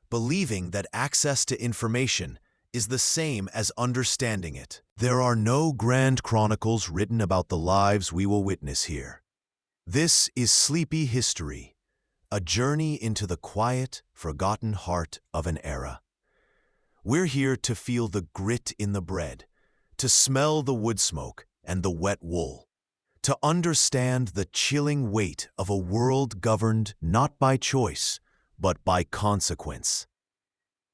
believing that access to information is the same as understanding it. There are no grand chronicles written about the lives we will witness here. This is sleepy history, a journey into the quiet, forgotten heart of an era. We're here to feel the grit in the bread, to smell the wood smoke and the wet wool, to understand the chilling weight of a world governed not by choice, but by consequence.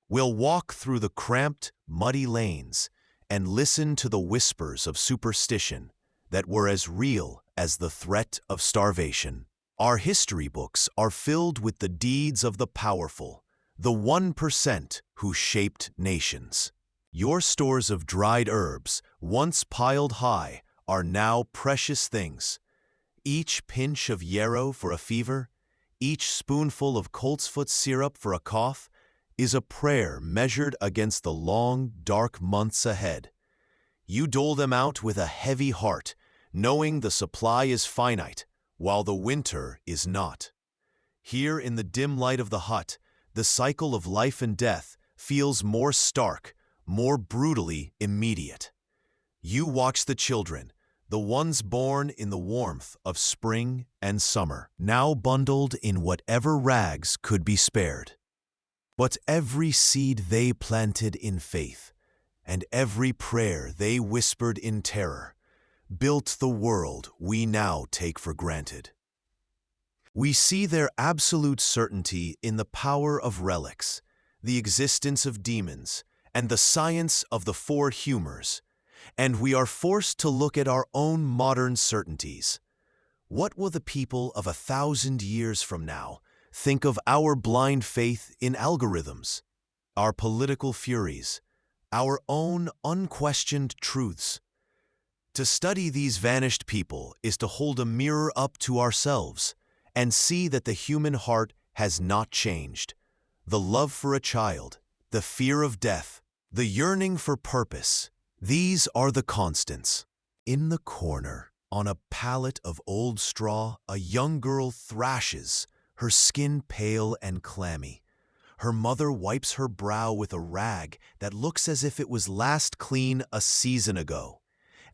We'll walk through the cramped, muddy lanes and listen to the whispers of superstition that were as real as the threat of starvation. Our history books are filled with the deeds of the powerful, the 1% who shaped nations. Your stores of dried herbs, once piled high, are now precious things. Each pinch of yarrow for a fever, each spoonful of coltsfoot syrup for a cough, is a prayer measured against the long, dark months ahead. You dole them out with a heavy heart, knowing the supply is finite, while the winter is not. Here in the dim light of the hut, the cycle of life and death feels more stark, more brutally immediate. You watch the children, the ones born in the warmth of spring and summer, now bundled in whatever rags could be spared. But every seed they planted in faith, and every prayer they whispered in terror, built the world we now take for granted. We see their absolute certainty in the power of relics, the existence of demons, and the science of the four humors, and we are forced to look at our own modern certainties. What will the people of 1,000 years from now think of our blind faith in algorithms, our political furies, our own unquestioned truths? To study these vanished people is to hold a mirror up to ourselves and see that the human heart has not changed. The love for a child, the fear of death, the yearning for purpose, these are the constants. In the corner, on a pallet of old straw, a young girl thrashes, her skin pale and clammy. Her mother wipes her brow with a rag that looks as if it was last clean a season ago.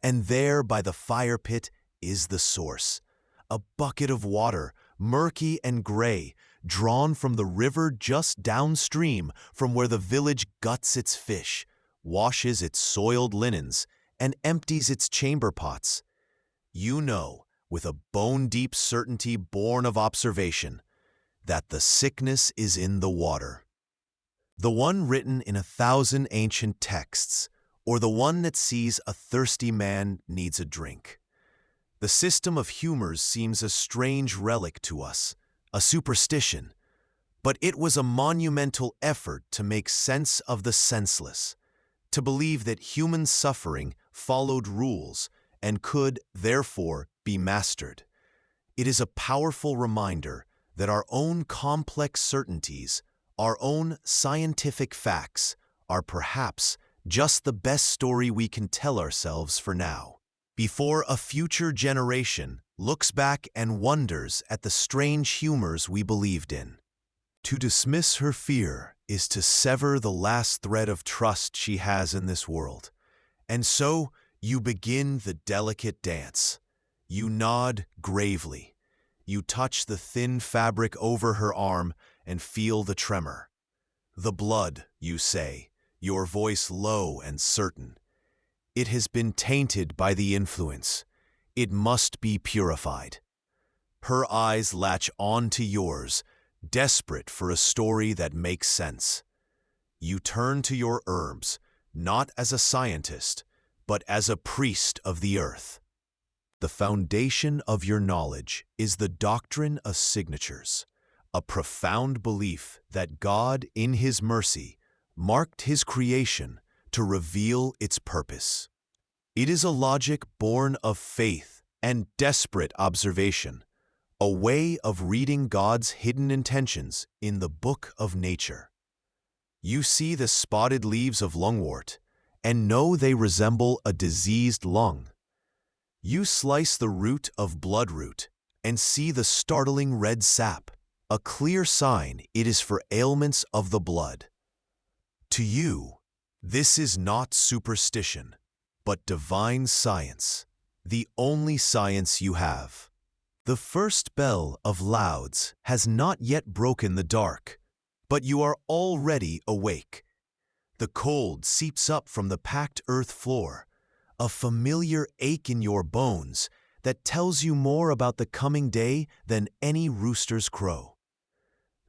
And there by the fire pit is the source, a bucket of water, murky and gray, drawn from the river just downstream from where the village guts its fish, washes its soiled linens, and empties its chamber pots. You know, with a bone-deep certainty born of observation, that the sickness is in the water. The one written in 1,000 ancient texts, or the one that sees a thirsty man needs a drink. The system of humors seems a strange relic to us, a superstition, but it was a monumental effort to make sense of the senseless, to believe that human suffering followed rules and could, therefore, be mastered. It is a powerful reminder that our own complex certainties, our own scientific facts, are perhaps just the best story we can tell ourselves for now, before a future generation looks back and wonders at the strange humors we believed in. To dismiss her fear is to sever the last thread of trust she has in this world. And so you begin the delicate dance. You nod gravely. You touch the thin fabric over her arm and feel the tremor. The blood, you say, your voice low and certain. It has been tainted by the influence. It must be purified. Her eyes latch on to yours, desperate for a story that makes sense. You turn to your herbs, not as a scientist, but as a priest of the earth. The foundation of your knowledge is the doctrine of signatures, a profound belief that God, in His mercy, marked His creation to reveal its purpose. It is a logic born of faith and desperate observation, a way of reading God's hidden intentions in the book of nature. You see the spotted leaves of lungwort and know they resemble a diseased lung. You slice the root of bloodroot and see the startling red sap, a clear sign it is for ailments of the blood. To you, this is not superstition, but divine science, the only science you have. The first bell of lauds has not yet broken the dark, but you are already awake. The cold seeps up from the packed earth floor, a familiar ache in your bones that tells you more about the coming day than any rooster's crow.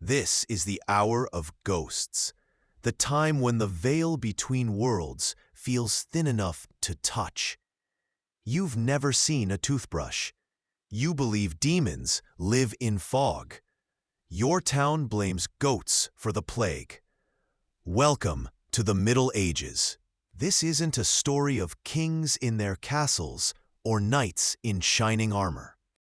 This is the hour of ghosts, the time when the veil between worlds feels thin enough to touch. You've never seen a toothbrush. You believe demons live in fog. Your town blames goats for the plague. Welcome to the Middle Ages. This isn't a story of kings in their castles or knights in shining armor.